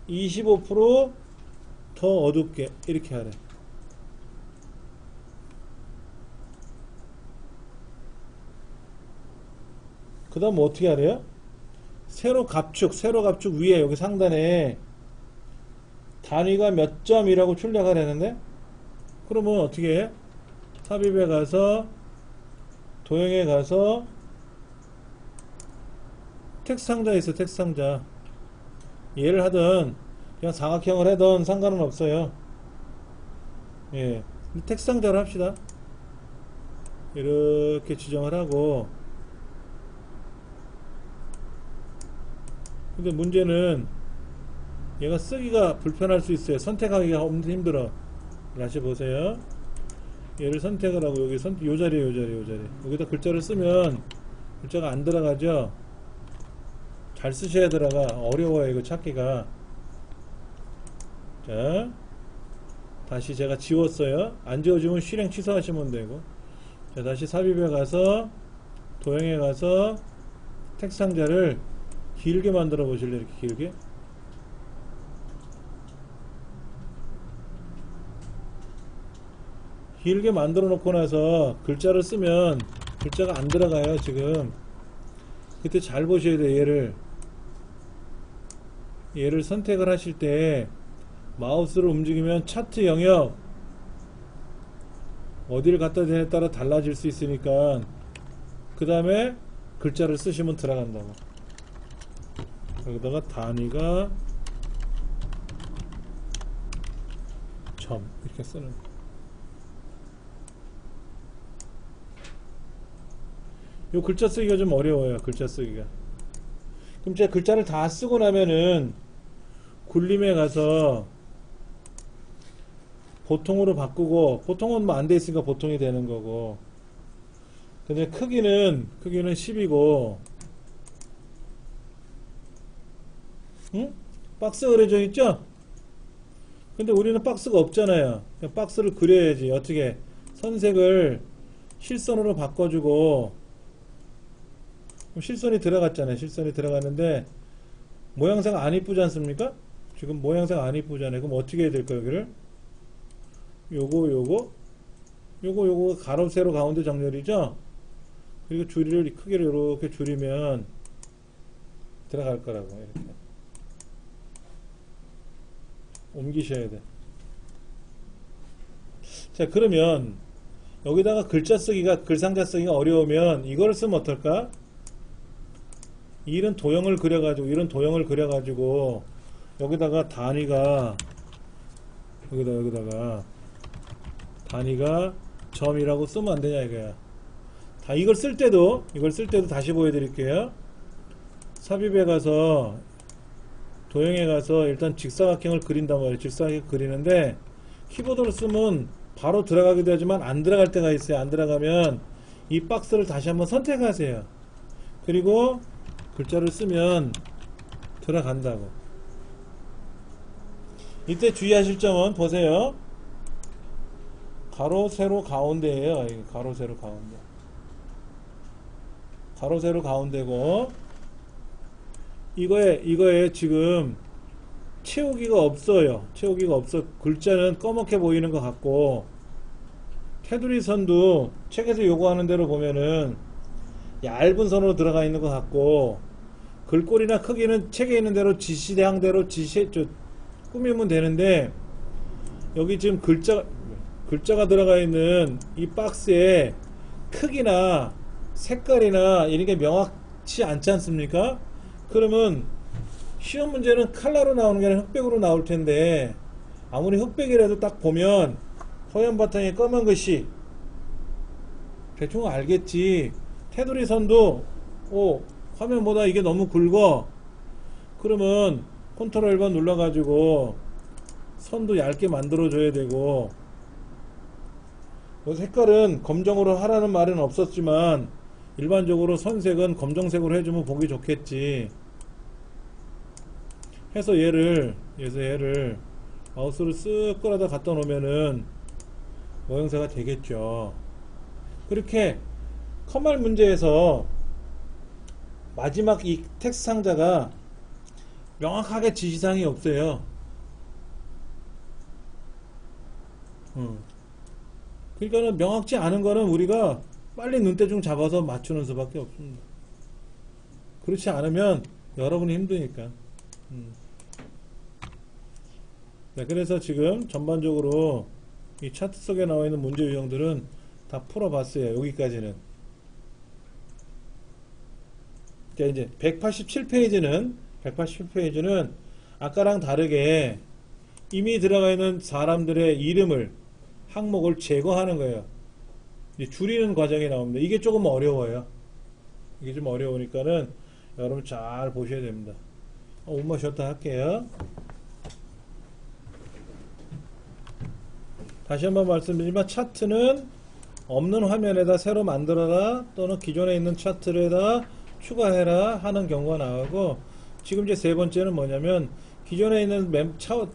25%더 어둡게 이렇게 하래. 그 다음 뭐 어떻게 하래요? 세로 갑축 위에 여기 상단에 단위가 몇 점이라고 출력을 했는데, 그러면 어떻게 해? 삽입에 가서 도형에 가서 텍스트 상자에 있어. 텍스트 상자 얘를 하든 그냥 사각형을 하든 상관은 없어요. 예, 텍스트 상자로 합시다. 이렇게 지정을 하고, 근데 문제는 얘가 쓰기가 불편할 수 있어요. 선택하기가 엄청 힘들어. 다시 보세요. 얘를 선택을 하고 여기 요 자리에 요 자리 여기다 글자를 쓰면 글자가 안 들어가죠. 잘 쓰셔야 들어가. 어려워요 이거 찾기가. 자, 다시 제가 지웠어요. 안 지워지면 실행 취소하시면 되고. 자, 다시 삽입에 가서 도형에 가서 텍스트 상자를 길게 만들어 보실래요? 이렇게 길게. 길게 만들어 놓고 나서 글자를 쓰면 글자가 안 들어가요 지금. 그때 잘 보셔야 돼요. 얘를 선택을 하실 때 마우스를 움직이면 차트 영역 어디를 갖다 대냐에 따라 달라질 수 있으니까 그 다음에 글자를 쓰시면 들어간다고. 여기다가 단위가 점 이렇게 쓰는 거. 요 글자 쓰기가 좀 어려워요. 글자 쓰기가. 그럼 제가 글자를 다 쓰고 나면은 굴림에 가서 보통으로 바꾸고, 보통은 뭐 안 돼 있으니까 보통이 되는 거고, 근데 크기는 10이고, 응? 박스가 그려져 있죠? 근데 우리는 박스가 없잖아요. 그냥 박스를 그려야지. 어떻게? 선색을 실선으로 바꿔주고, 그럼 실선이 들어갔잖아요. 실선이 들어갔는데 모양새가 안 이쁘지 않습니까? 지금 모양새가 안 이쁘잖아요. 그럼 어떻게 해야 될까요? 여기를 요거 가로 세로 가운데 정렬이죠. 그리고 줄이를 크기를 이렇게 줄이면 들어갈 거라고. 이렇게 옮기셔야 돼. 자, 그러면 여기다가 글자 쓰기가, 글상자 쓰기가 어려우면 이걸 쓰면 어떨까? 이런 도형을 그려가지고 여기다가 단위가 여기다가 단위가 점이라고 쓰면 안 되냐 이거야. 다 이걸 쓸 때도 다시 보여드릴게요. 삽입에 가서 도형에 가서 일단 직사각형을 그린단 말이에요. 직사각형 그리는데 키보드를 쓰면 바로 들어가기도 하지만 안 들어갈 때가 있어요. 안 들어가면 이 박스를 다시 한번 선택하세요. 그리고 글자를 쓰면 들어간다고. 이때 주의하실 점은 보세요. 가로 세로 가운데예요. 가로 세로 가운데. 가로 세로 가운데고, 이거에 지금 채우기가 없어요. 채우기가 없어. 글자는 검게 보이는 것 같고, 테두리 선도 책에서 요구하는 대로 보면은 얇은 선으로 들어가 있는 것 같고, 글꼴이나 크기는 책에 있는 대로 지시대항대로 꾸미면 되는데, 여기 지금 글자가 들어가 있는 이 박스에 크기나 색깔이나 이런 게 명확치 않지 않습니까? 그러면 시험 문제는 칼라로 나오는 게 아니라 흑백으로 나올 텐데, 아무리 흑백이라도 딱 보면 허연 바탕에 검은 글씨 대충 알겠지. 테두리 선도 화면보다 이게 너무 굵어. 그러면 컨트롤 1번 눌러가지고 선도 얇게 만들어줘야 되고, 색깔은 검정으로 하라는 말은 없었지만 일반적으로 선색은 검정색으로 해주면 보기 좋겠지 해서 얘를 마우스를 쓱 끌어다 갖다 놓으면은 모형새가 되겠죠. 그렇게 컴말 문제에서 마지막 이 텍스트 상자가 명확하게 지시사항이 없어요. 그러니까는 명확치 않은 거는 우리가 빨리 눈대중 잡아서 맞추는 수밖에 없습니다. 그렇지 않으면 여러분이 힘드니까. 네, 그래서 지금 전반적으로 이 차트 속에 나와 있는 문제 유형들은 다 풀어봤어요. 여기까지는. 자, 이제 187페이지는 아까랑 다르게 이미 들어가 있는 사람들의 이름을, 항목을 제거하는 거예요. 이제 줄이는 과정이 나옵니다. 이게 조금 어려워요. 이게 좀 어려우니까는 여러분 잘 보셔야 됩니다. 옷만 쉬었다 할게요. 다시 한번 말씀드리지만 차트는 없는 화면에다 새로 만들어라 또는 기존에 있는 차트에다 추가해라 하는 경우가 나오고, 지금 이제 세 번째는 뭐냐면 기존에 있는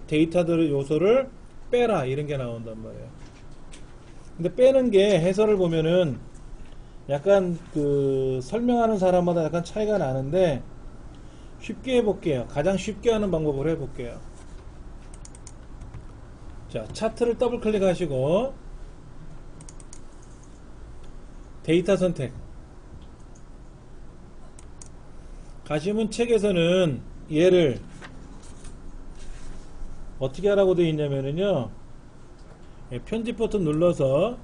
데이터들 요소를 빼라 이런 게 나온단 말이에요. 근데 빼는 게 해설을 보면은 약간 그 설명하는 사람마다 약간 차이가 나는데 쉽게 해볼게요. 가장 쉽게 하는 방법을 해볼게요. 자, 차트를 더블 클릭하시고 데이터 선택 가시면 책에서는 얘를 어떻게 하라고 되어 있냐면요, 편집 버튼 눌러서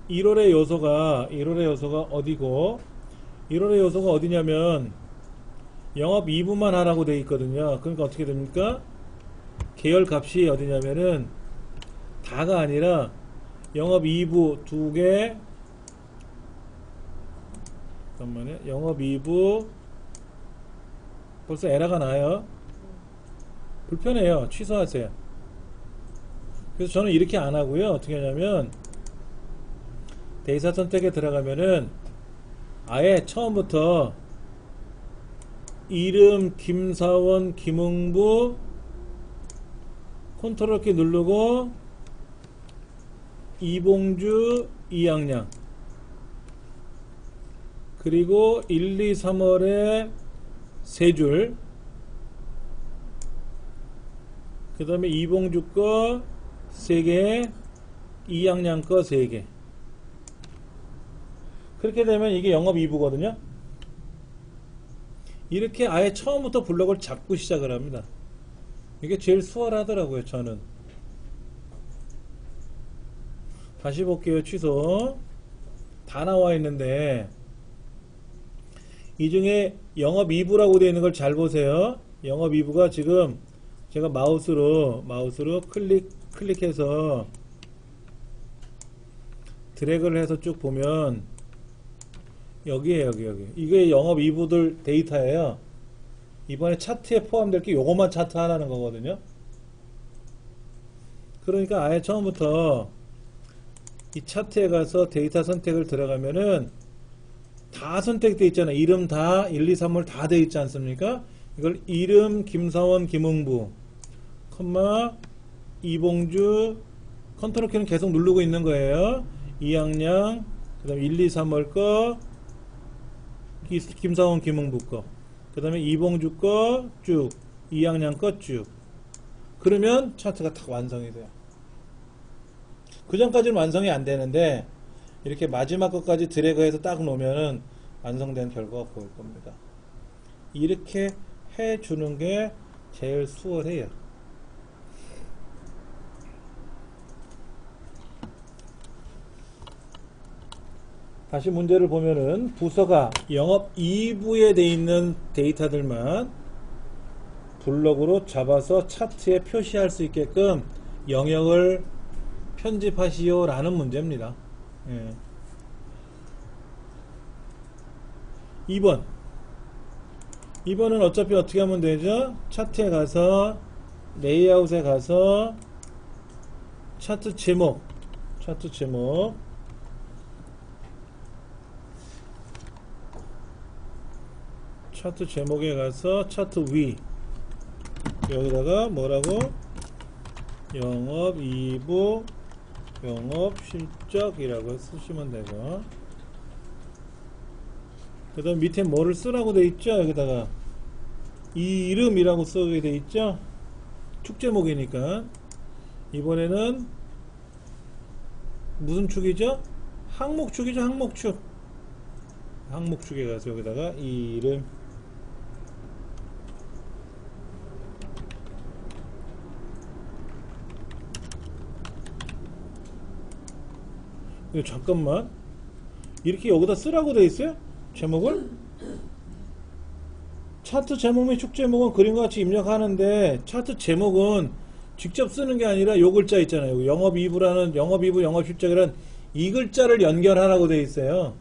1월의 요소가 어디고, 1월의 요소가 어디냐면 영업 2부만 하라고 되어 있거든요. 그러니까 어떻게 됩니까? 계열 값이 어디냐면은 다가 아니라 영업 2부 2개, 잠깐만요. 영업 2부, 벌써 에러가 나요. 불편해요. 취소하세요. 그래서 저는 이렇게 안 하고요. 어떻게 하냐면 데이터 선택에 들어가면은 아예 처음부터 이름 김사원 김흥부 컨트롤 키 누르고 이봉주 이양양 그리고 1, 2, 3월에 3줄, 그 다음에 이봉주 거 3개, 이양양 거 3개. 그렇게 되면 이게 영업 2부거든요. 이렇게 아예 처음부터 블럭을 잡고 시작을 합니다. 이게 제일 수월하더라고요, 저는. 다시 볼게요. 취소. 다 나와 있는데 이 중에 영업 2부라고 되어 있는 걸 잘 보세요. 영업 2부가 지금 제가 마우스로 클릭해서 드래그를 해서 쭉 보면 여기에요, 여기. 이게 영업 2부들 데이터예요. 이번에 차트에 포함될 게 요것만 차트 하나는 거거든요. 그러니까 아예 처음부터 이 차트에 가서 데이터 선택을 들어가면은 다 선택되어 있잖아요. 이름 다 1, 2, 3월 다 되어 있지 않습니까? 이걸 이름 김사원 김흥부 컴마 이봉주 컨트롤 키는 계속 누르고 있는 거예요. 이양양 그 다음에 1, 2, 3월 거 김사원 김흥부 거 그 다음에 이봉주 거 쭉 이양양 거 쭉, 그러면 차트가 딱 완성이 돼요. 그 전까지는 완성이 안 되는데 이렇게 마지막 것까지 드래그해서 딱 놓으면은 완성된 결과가 보일 겁니다. 이렇게 해주는 게 제일 수월해요. 다시 문제를 보면은 부서가 영업 2부에 돼 있는 데이터들만 블록으로 잡아서 차트에 표시할 수 있게끔 영역을 편집하시오 라는 문제입니다. 예. 2번은 어차피 어떻게 하면 되죠? 차트에 가서 레이아웃에 가서 차트 제목 차트 제목에 가서 차트 위 여기다가 뭐라고? 영업 2부 영업 실적이라고 쓰시면 되고, 그 다음 밑에 뭐를 쓰라고 돼 있죠? 여기다가 이 이름이라고 쓰게 돼 있죠? 축 제목이니까. 이번에는 무슨 축이죠? 항목축이죠. 항목축. 항목축에 가서 여기다가 이 이름, 잠깐만, 이렇게 여기다 쓰라고 돼 있어요? 제목을? 차트 제목 및 축 제목은 그림과 같이 입력하는데, 차트 제목은 직접 쓰는 게 아니라 요 글자 있잖아요. 영업이부라는, 영업이부 영업실적이란 이 글자를 연결하라고 돼 있어요.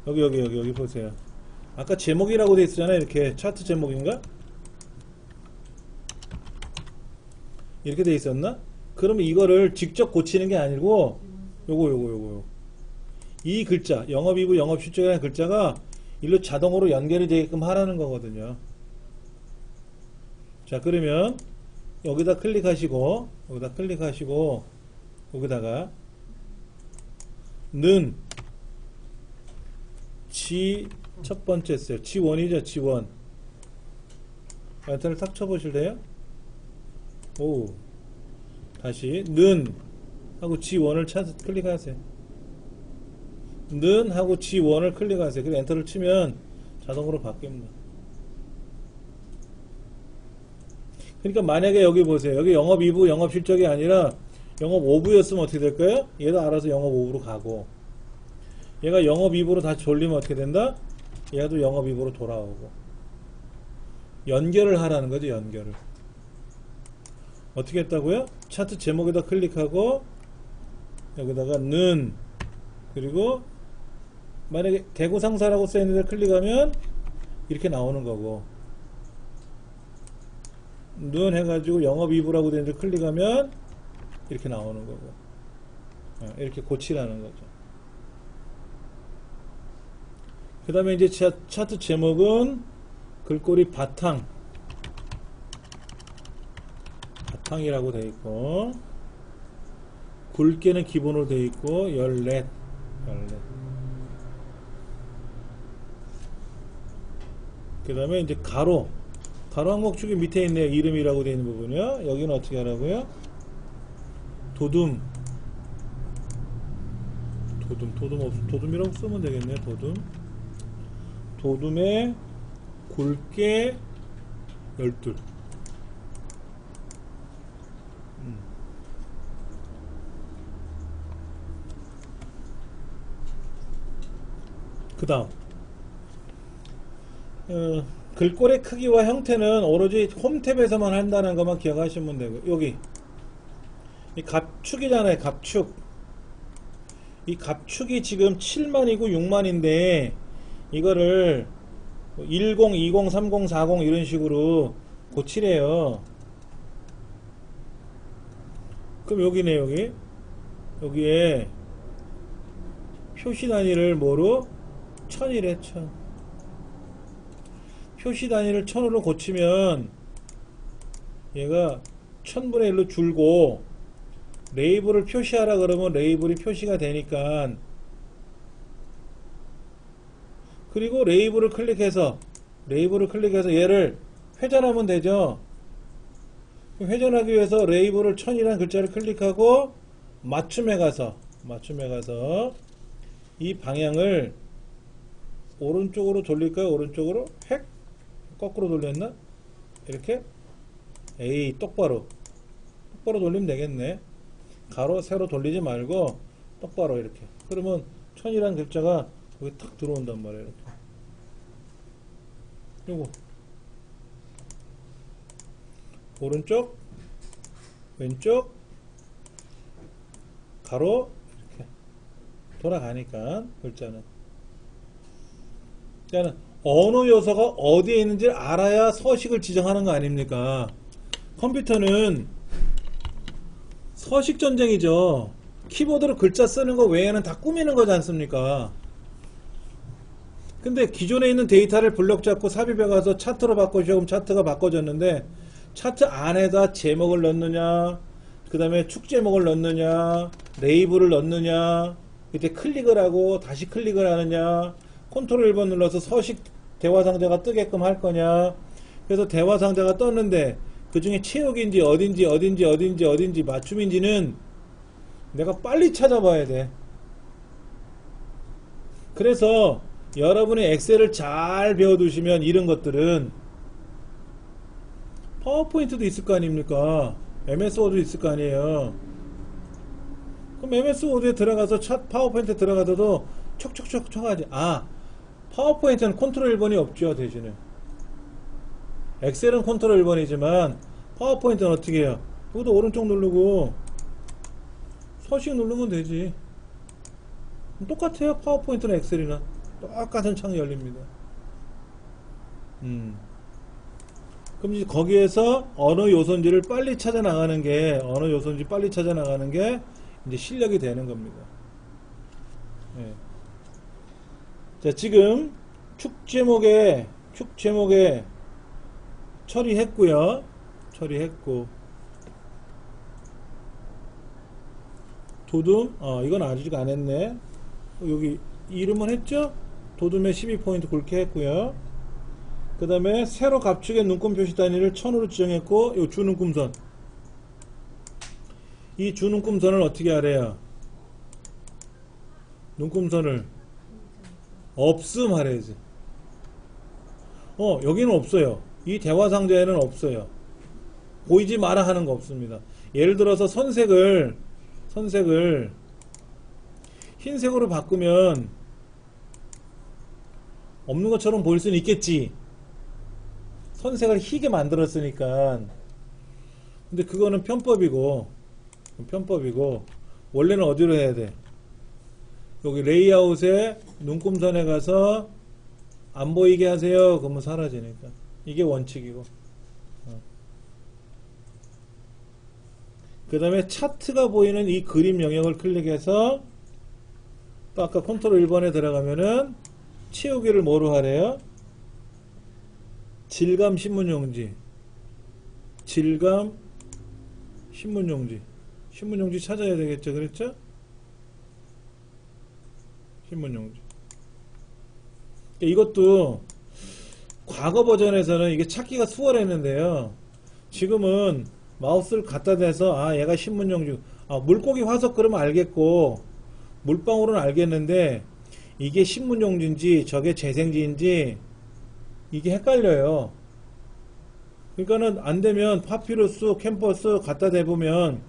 여기 보세요. 아까 제목이라고 돼 있었잖아요. 이렇게 차트 제목인가? 이렇게 돼 있었나? 그러면 이거를 직접 고치는 게 아니고 요거 이 글자, 영업이부 영업실적이라는 글자가 일로 자동으로 연결이 되게끔 하라는 거거든요. 자, 그러면 여기다 클릭하시고 여기다가 는 첫 번째 셀 G1이죠. G1 엔터를 탁 쳐보실래요? 오, 다시 는 하고 G1을 클릭하세요. 는 하고 G1을 클릭하세요. 그리고 엔터를 치면 자동으로 바뀝니다. 그러니까 만약에 여기 보세요. 여기 영업 2부 영업 실적이 아니라 영업 5부였으면 어떻게 될까요? 얘도 알아서 영업 5부로 가고, 얘가 영업 2부로 다시 돌리면 어떻게 된다? 얘도 영업 2부로 돌아오고. 연결을 하라는 거죠. 연결을 어떻게 했다고요? 차트 제목에다 클릭하고 여기다가 는, 그리고 만약에 개구상사라고 써있는 데 클릭하면 이렇게 나오는 거고, 는 해가지고 영업 2부라고 되는 데 클릭하면 이렇게 나오는 거고. 이렇게 고치라는 거죠. 그 다음에 이제 차트 제목은 글꼴이 바탕이라고 되어 있고, 굵게는 기본으로 되어 있고, 14. 그 다음에 이제 가로 항목축이 밑에 있네요. 이름이라고 되어 있는 부분이요. 여기는 어떻게 하라고요? 도둠이라고 쓰면 되겠네요. 도둠에 굵게 12. 그 다음 글꼴의 크기와 형태는 오로지 홈탭에서만 한다는 것만 기억하시면 되고, 여기 이 갑축이잖아요. 갑축. 이 갑축이 지금 7만이고 6만인데 이거를 10, 20, 30, 40 이런 식으로 고치래요. 그럼 여기네. 여기에 표시 단위를 뭐로? 1000이래. 1000. 표시 단위를 1000으로 고치면 얘가 1000분의 1로 줄고, 레이블을 표시하라 그러면 레이블이 표시가 되니까, 그리고 레이블을 클릭해서 얘를 회전하면 되죠. 회전하기 위해서 레이블을 1000이라는 글자를 클릭하고 맞춤에 가서 이 방향을 오른쪽으로 돌릴까요? 오른쪽으로? 획? 거꾸로 돌렸나? 이렇게? 에이, 똑바로 돌리면 되겠네. 가로 세로 돌리지 말고 똑바로 이렇게. 그러면 1000이라는 글자가 여기 탁 들어온단 말이에요. 이렇게. 요거 오른쪽 왼쪽 가로 이렇게 돌아가니까 글자는, 그러니까 어느 요소가 어디에 있는지를 알아야 서식을 지정하는 거 아닙니까? 컴퓨터는 서식 전쟁이죠. 키보드로 글자 쓰는 거 외에는 다 꾸미는 거지 않습니까? 근데 기존에 있는 데이터를 블럭 잡고 삽입해 가서 차트로 바꿔주고, 그럼 차트가 바꿔졌는데 차트 안에다 제목을 넣느냐, 그 다음에 축 제목을 넣느냐, 레이블을 넣느냐, 이때 클릭을 하고 다시 클릭을 하느냐, 컨트롤 1번 눌러서 서식 대화 상자가 뜨게끔 할 거냐. 그래서 대화 상자가 떴는데 그 중에 체육인지 어딘지 맞춤인지는 내가 빨리 찾아봐야 돼. 그래서 여러분이 엑셀을 잘 배워두시면 이런 것들은 파워포인트도 있을 거 아닙니까? MS 워드도 있을 거 아니에요. 그럼 MS 워드에 들어가서 파워포인트에 들어가서도 척척척 쳐가지. 아, 파워포인트는 컨트롤 1번이 없죠. 대신에 엑셀은 컨트롤 1번이지만 파워포인트는 어떻게 해요? 이것도 오른쪽 누르고 서식 누르면 되지. 똑같아요. 파워포인트나 엑셀이나 똑같은 창이 열립니다. 그럼 이제 거기에서 어느 요소인지를 빨리 찾아 나가는 게 이제 실력이 되는 겁니다. 네. 자, 지금 축 제목에 처리했고요. 처리했고 도둠 이건 아직 안 했네. 여기 이름은 했죠? 도둠에 12포인트 굵게 했고요. 그 다음에 세로 갑축의 눈금 표시 단위를 1000으로 지정했고, 이 주눈금선, 이 주눈금선을 어떻게 하래요? 눈금선을 없음 하래야지. 여기는 없어요. 이 대화 상자에는 없어요. 보이지 마라 하는 거 없습니다. 예를 들어서 선색을 흰색으로 바꾸면 없는 것처럼 보일 수는 있겠지. 선색을 희게 만들었으니까. 근데 그거는 편법이고 원래는 어디로 해야 돼? 여기 레이아웃에 눈금선에 가서 안 보이게 하세요. 그러면 사라지니까. 이게 원칙이고. 그 다음에 차트가 보이는 이 그림 영역을 클릭해서 또 아까 컨트롤 1번에 들어가면은 채우기를 뭐로 하래요? 질감 신문용지, 질감 신문용지 찾아야 되겠죠? 그랬죠? 신문용지. 이것도 과거 버전에서는 이게 찾기가 수월했는데요. 지금은 마우스를 갖다 대서 얘가 신문용지, 물고기 화석 그러면 알겠고 물방울은 알겠는데 이게 신문용지인지 저게 재생지인지 이게 헷갈려요. 그러니까는 안 되면 파피루스, 캠퍼스 갖다 대보면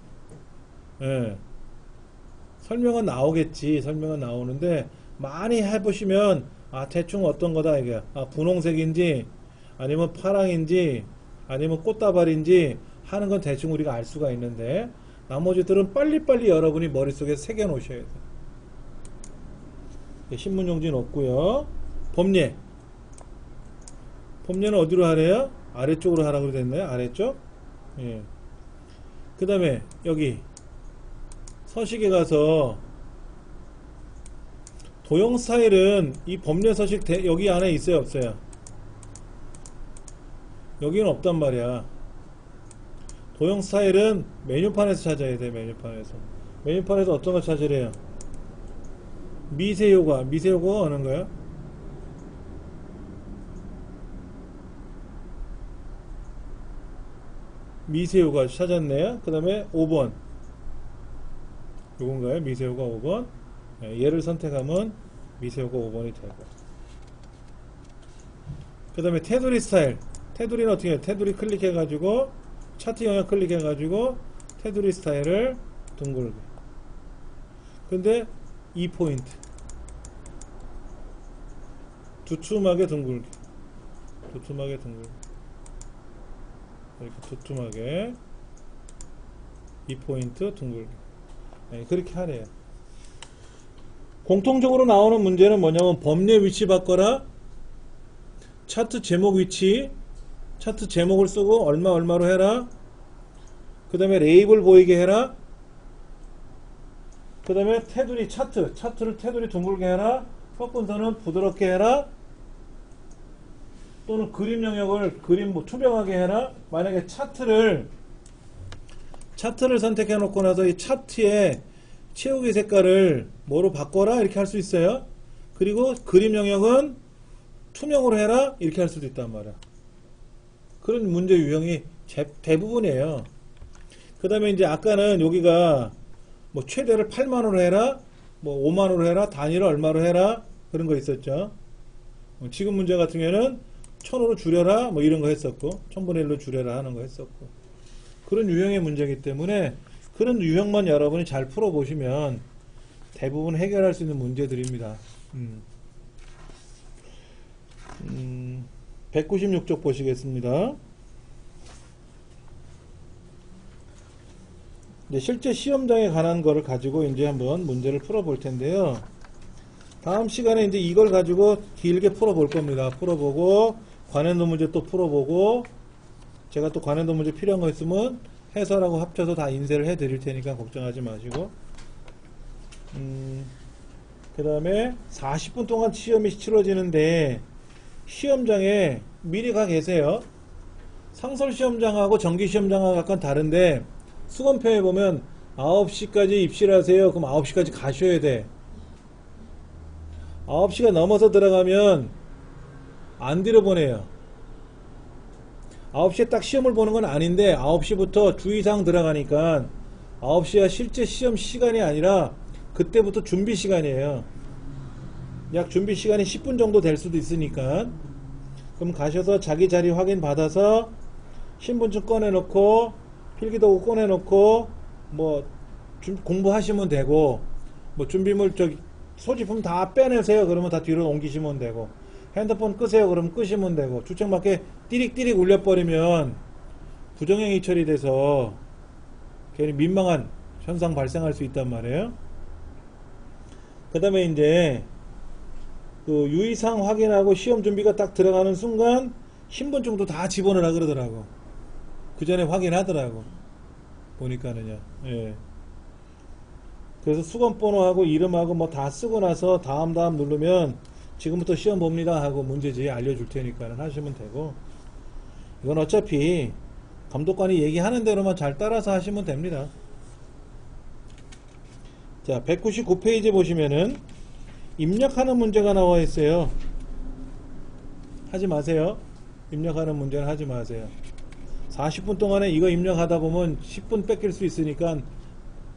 설명은 나오겠지. 설명은 나오는데 많이 해보시면 대충 어떤 거다 이게 분홍색인지 아니면 파랑인지 아니면 꽃다발인지 하는 건 대충 우리가 알 수가 있는데 나머지들은 빨리빨리 여러분이 머릿속에 새겨 놓으셔야 돼요. 신문용지는 없고요. 범례는 어디로 하래요? 아래쪽으로 하라고 됐네요. 아래쪽. 예. 그 다음에 여기 서식에 가서 도형 스타일은 이 범례 서식 여기 안에 있어요? 없어요? 여기는 없단 말이야. 도형 스타일은 메뉴판에서 찾아야 돼. 메뉴판에서 어떤 거 찾으래요? 미세효과 하는 거야? 미세효과 찾았네요. 그 다음에 5번 요건가요? 미세효과 5번. 얘를 선택하면 미세효과 5번이 되고, 그 다음에 테두리 스타일. 테두리는 어떻게 해요? 테두리 클릭해가지고 차트 영역 클릭해가지고 테두리 스타일을 둥글게. 근데 2포인트 두툼하게 둥글게. 이렇게 두툼하게 2포인트 둥글게. 그렇게 하래요. 공통적으로 나오는 문제는 뭐냐면 범례 위치 바꿔라, 차트 제목 위치, 차트 제목을 쓰고 얼마로 해라, 그 다음에 레이블 보이게 해라, 그 다음에 테두리 차트를 테두리 둥글게 해라, 섞은선은 부드럽게 해라, 또는 그림 영역을 투명하게 해라. 만약에 차트를 선택해 놓고 나서 이 차트에 채우기 색깔을 뭐로 바꿔라 이렇게 할 수 있어요. 그리고 그림 영역은 투명으로 해라 이렇게 할 수도 있단 말이야. 그런 문제 유형이 대부분이에요. 그 다음에 이제 아까는 여기가 뭐 최대를 8만원으로 해라, 뭐 5만원으로 해라, 단위를 얼마로 해라, 그런 거 있었죠. 지금 문제 같은 경우에는 1000으로 줄여라, 뭐 이런 거 했었고, 1000분의 1로 줄여라 하는 거 했었고. 그런 유형의 문제이기 때문에 그런 유형만 여러분이 잘 풀어보시면 대부분 해결할 수 있는 문제들입니다. 196쪽 보시겠습니다. 이제 실제 시험장에 관한 거를 가지고 이제 한번 문제를 풀어볼 텐데요. 다음 시간에 이제 이걸 가지고 길게 풀어볼 겁니다. 풀어보고 관련도 문제 또 풀어보고 제가 또 관련도 문제 필요한 거 있으면 해설하고 합쳐서 다 인쇄를 해 드릴 테니까 걱정하지 마시고, 그 다음에 40분 동안 시험이 치러지는데 시험장에 미리 가 계세요. 상설 시험장하고 정기 시험장하고 약간 다른데 수험표에 보면 9시까지 입시를 하세요. 그럼 9시까지 가셔야 돼. 9시가 넘어서 들어가면 안 들여보내요. 9시에 딱 시험을 보는 건 아닌데 9시부터 주 이상 들어가니까 9시가 실제 시험 시간이 아니라 그때부터 준비 시간이에요. 약 준비 시간이 10분 정도 될 수도 있으니까 그럼 가셔서 자기 자리 확인 받아서 신분증 꺼내놓고 필기도구 꺼내놓고 뭐 공부하시면 되고, 뭐 준비물 소지품 다 빼내세요. 그러면 다 뒤로 옮기시면 되고, 핸드폰 끄세요. 그러면 끄시면 되고, 주책맞게 띠릭띠릭 울려버리면 부정행위 처리돼서 괜히 민망한 현상 발생할 수 있단 말이에요. 그 다음에 이제 그 유의사항 확인하고 시험 준비가 딱 들어가는 순간 신분증도 다 집어넣으라 그러더라고. 그 전에 확인하더라고. 보니까는요. 예. 그래서 수건번호하고 이름하고 뭐 다 쓰고 나서 다음 누르면 지금부터 시험 봅니다 하고 문제지 알려줄 테니까 하시면 되고, 이건 어차피 감독관이 얘기하는 대로만 잘 따라서 하시면 됩니다. 자, 199페이지 보시면은 입력하는 문제가 나와 있어요. 하지 마세요. 입력하는 문제는 하지 마세요. 40분 동안에 이거 입력하다 보면 10분 뺏길 수 있으니까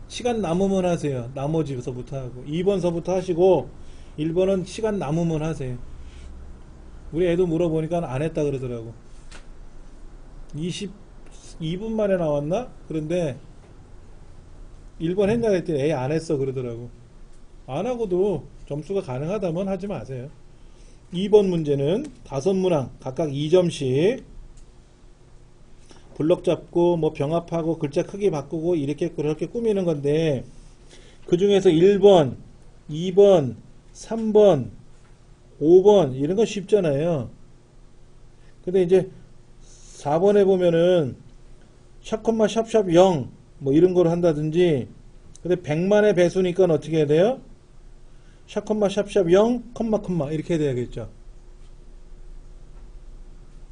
시간 남으면 하세요. 나머지서부터 하고 2번서부터 하시고 1번은 시간 남으면 하세요. 우리 애도 물어보니까 안 했다 그러더라고. 22분 만에 나왔나? 그런데 1번 했냐 했더니 애 안 했어 그러더라고. 안 하고도 점수가 가능하다면 하지 마세요. 2번 문제는 5문항 각각 2점씩 블럭 잡고 뭐 병합하고 글자 크기 바꾸고 이렇게 그렇게 꾸미는 건데, 그 중에서 1번, 2번, 3번, 5번 이런 건 쉽잖아요. 근데 이제 4번에 보면은 샵, 샵 0 뭐 이런 걸 한다든지, 근데 100만의 배수니까 어떻게 해야 돼요? 샵, 샵 0, 이렇게 해야 되겠죠.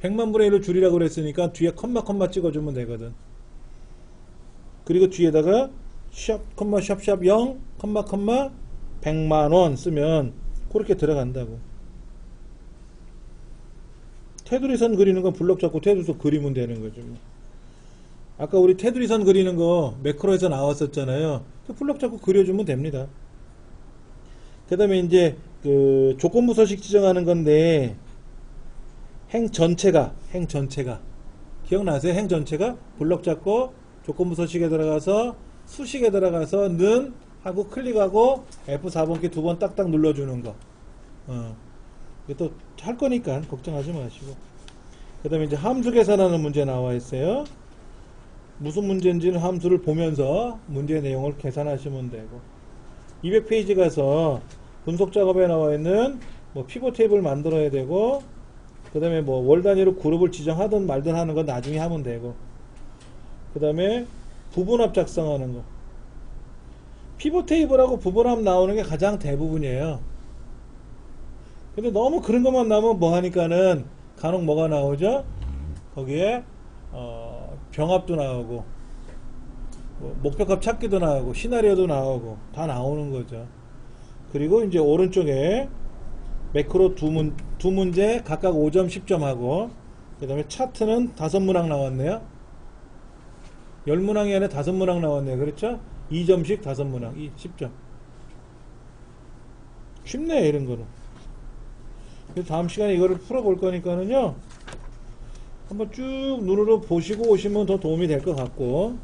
100만 분의 1로 줄이라고 그랬으니까 뒤에 컴마 찍어주면 되거든. 그리고 뒤에다가 샵, 샵 0, 100만원 쓰면 그렇게 들어간다고. 테두리선 그리는 건 블럭 잡고 테두리선 그리면 되는 거죠. 아까 우리 테두리선 그리는 거 매크로에서 나왔었잖아요. 블럭 잡고 그려주면 됩니다. 그 다음에 이제 그 조건부 서식 지정하는 건데, 행 전체가 기억나세요? 행 전체가 블럭 잡고 조건부 서식에 들어가서 수식에 들어가서 는 하고 클릭하고 F4번키 2번 딱딱 눌러주는 거. 이게 또 할 거니까 걱정하지 마시고. 그 다음에 이제 함수 계산하는 문제 나와 있어요. 무슨 문제인지는 함수를 보면서 문제 내용을 계산하시면 되고, 200페이지 가서 분석 작업에 나와 있는 뭐 피벗 테이블 만들어야 되고, 그 다음에 뭐 월 단위로 그룹을 지정하든 말든 하는 건 나중에 하면 되고, 그 다음에 부분합 작성하는 거. 피벗 테이블하고 부분합 나오는 게 가장 대부분이에요. 근데 너무 그런 것만 나오면 뭐 하니까는 간혹 뭐가 나오죠? 거기에 병합도 나오고 뭐 목표값 찾기도 나오고 시나리오도 나오고 다 나오는 거죠. 그리고 이제 오른쪽에 매크로 두 문제 각각 5점 10점 하고, 그 다음에 차트는 5문항 나왔네요. 10문항이 아니라 5문항 나왔네요. 그렇죠? 2점씩 5문항 10점. 쉽네 이런 거는. 그래서 다음 시간에 이거를 풀어볼 거니까는요, 한번 쭉 눈으로 보시고 오시면 더 도움이 될 것 같고,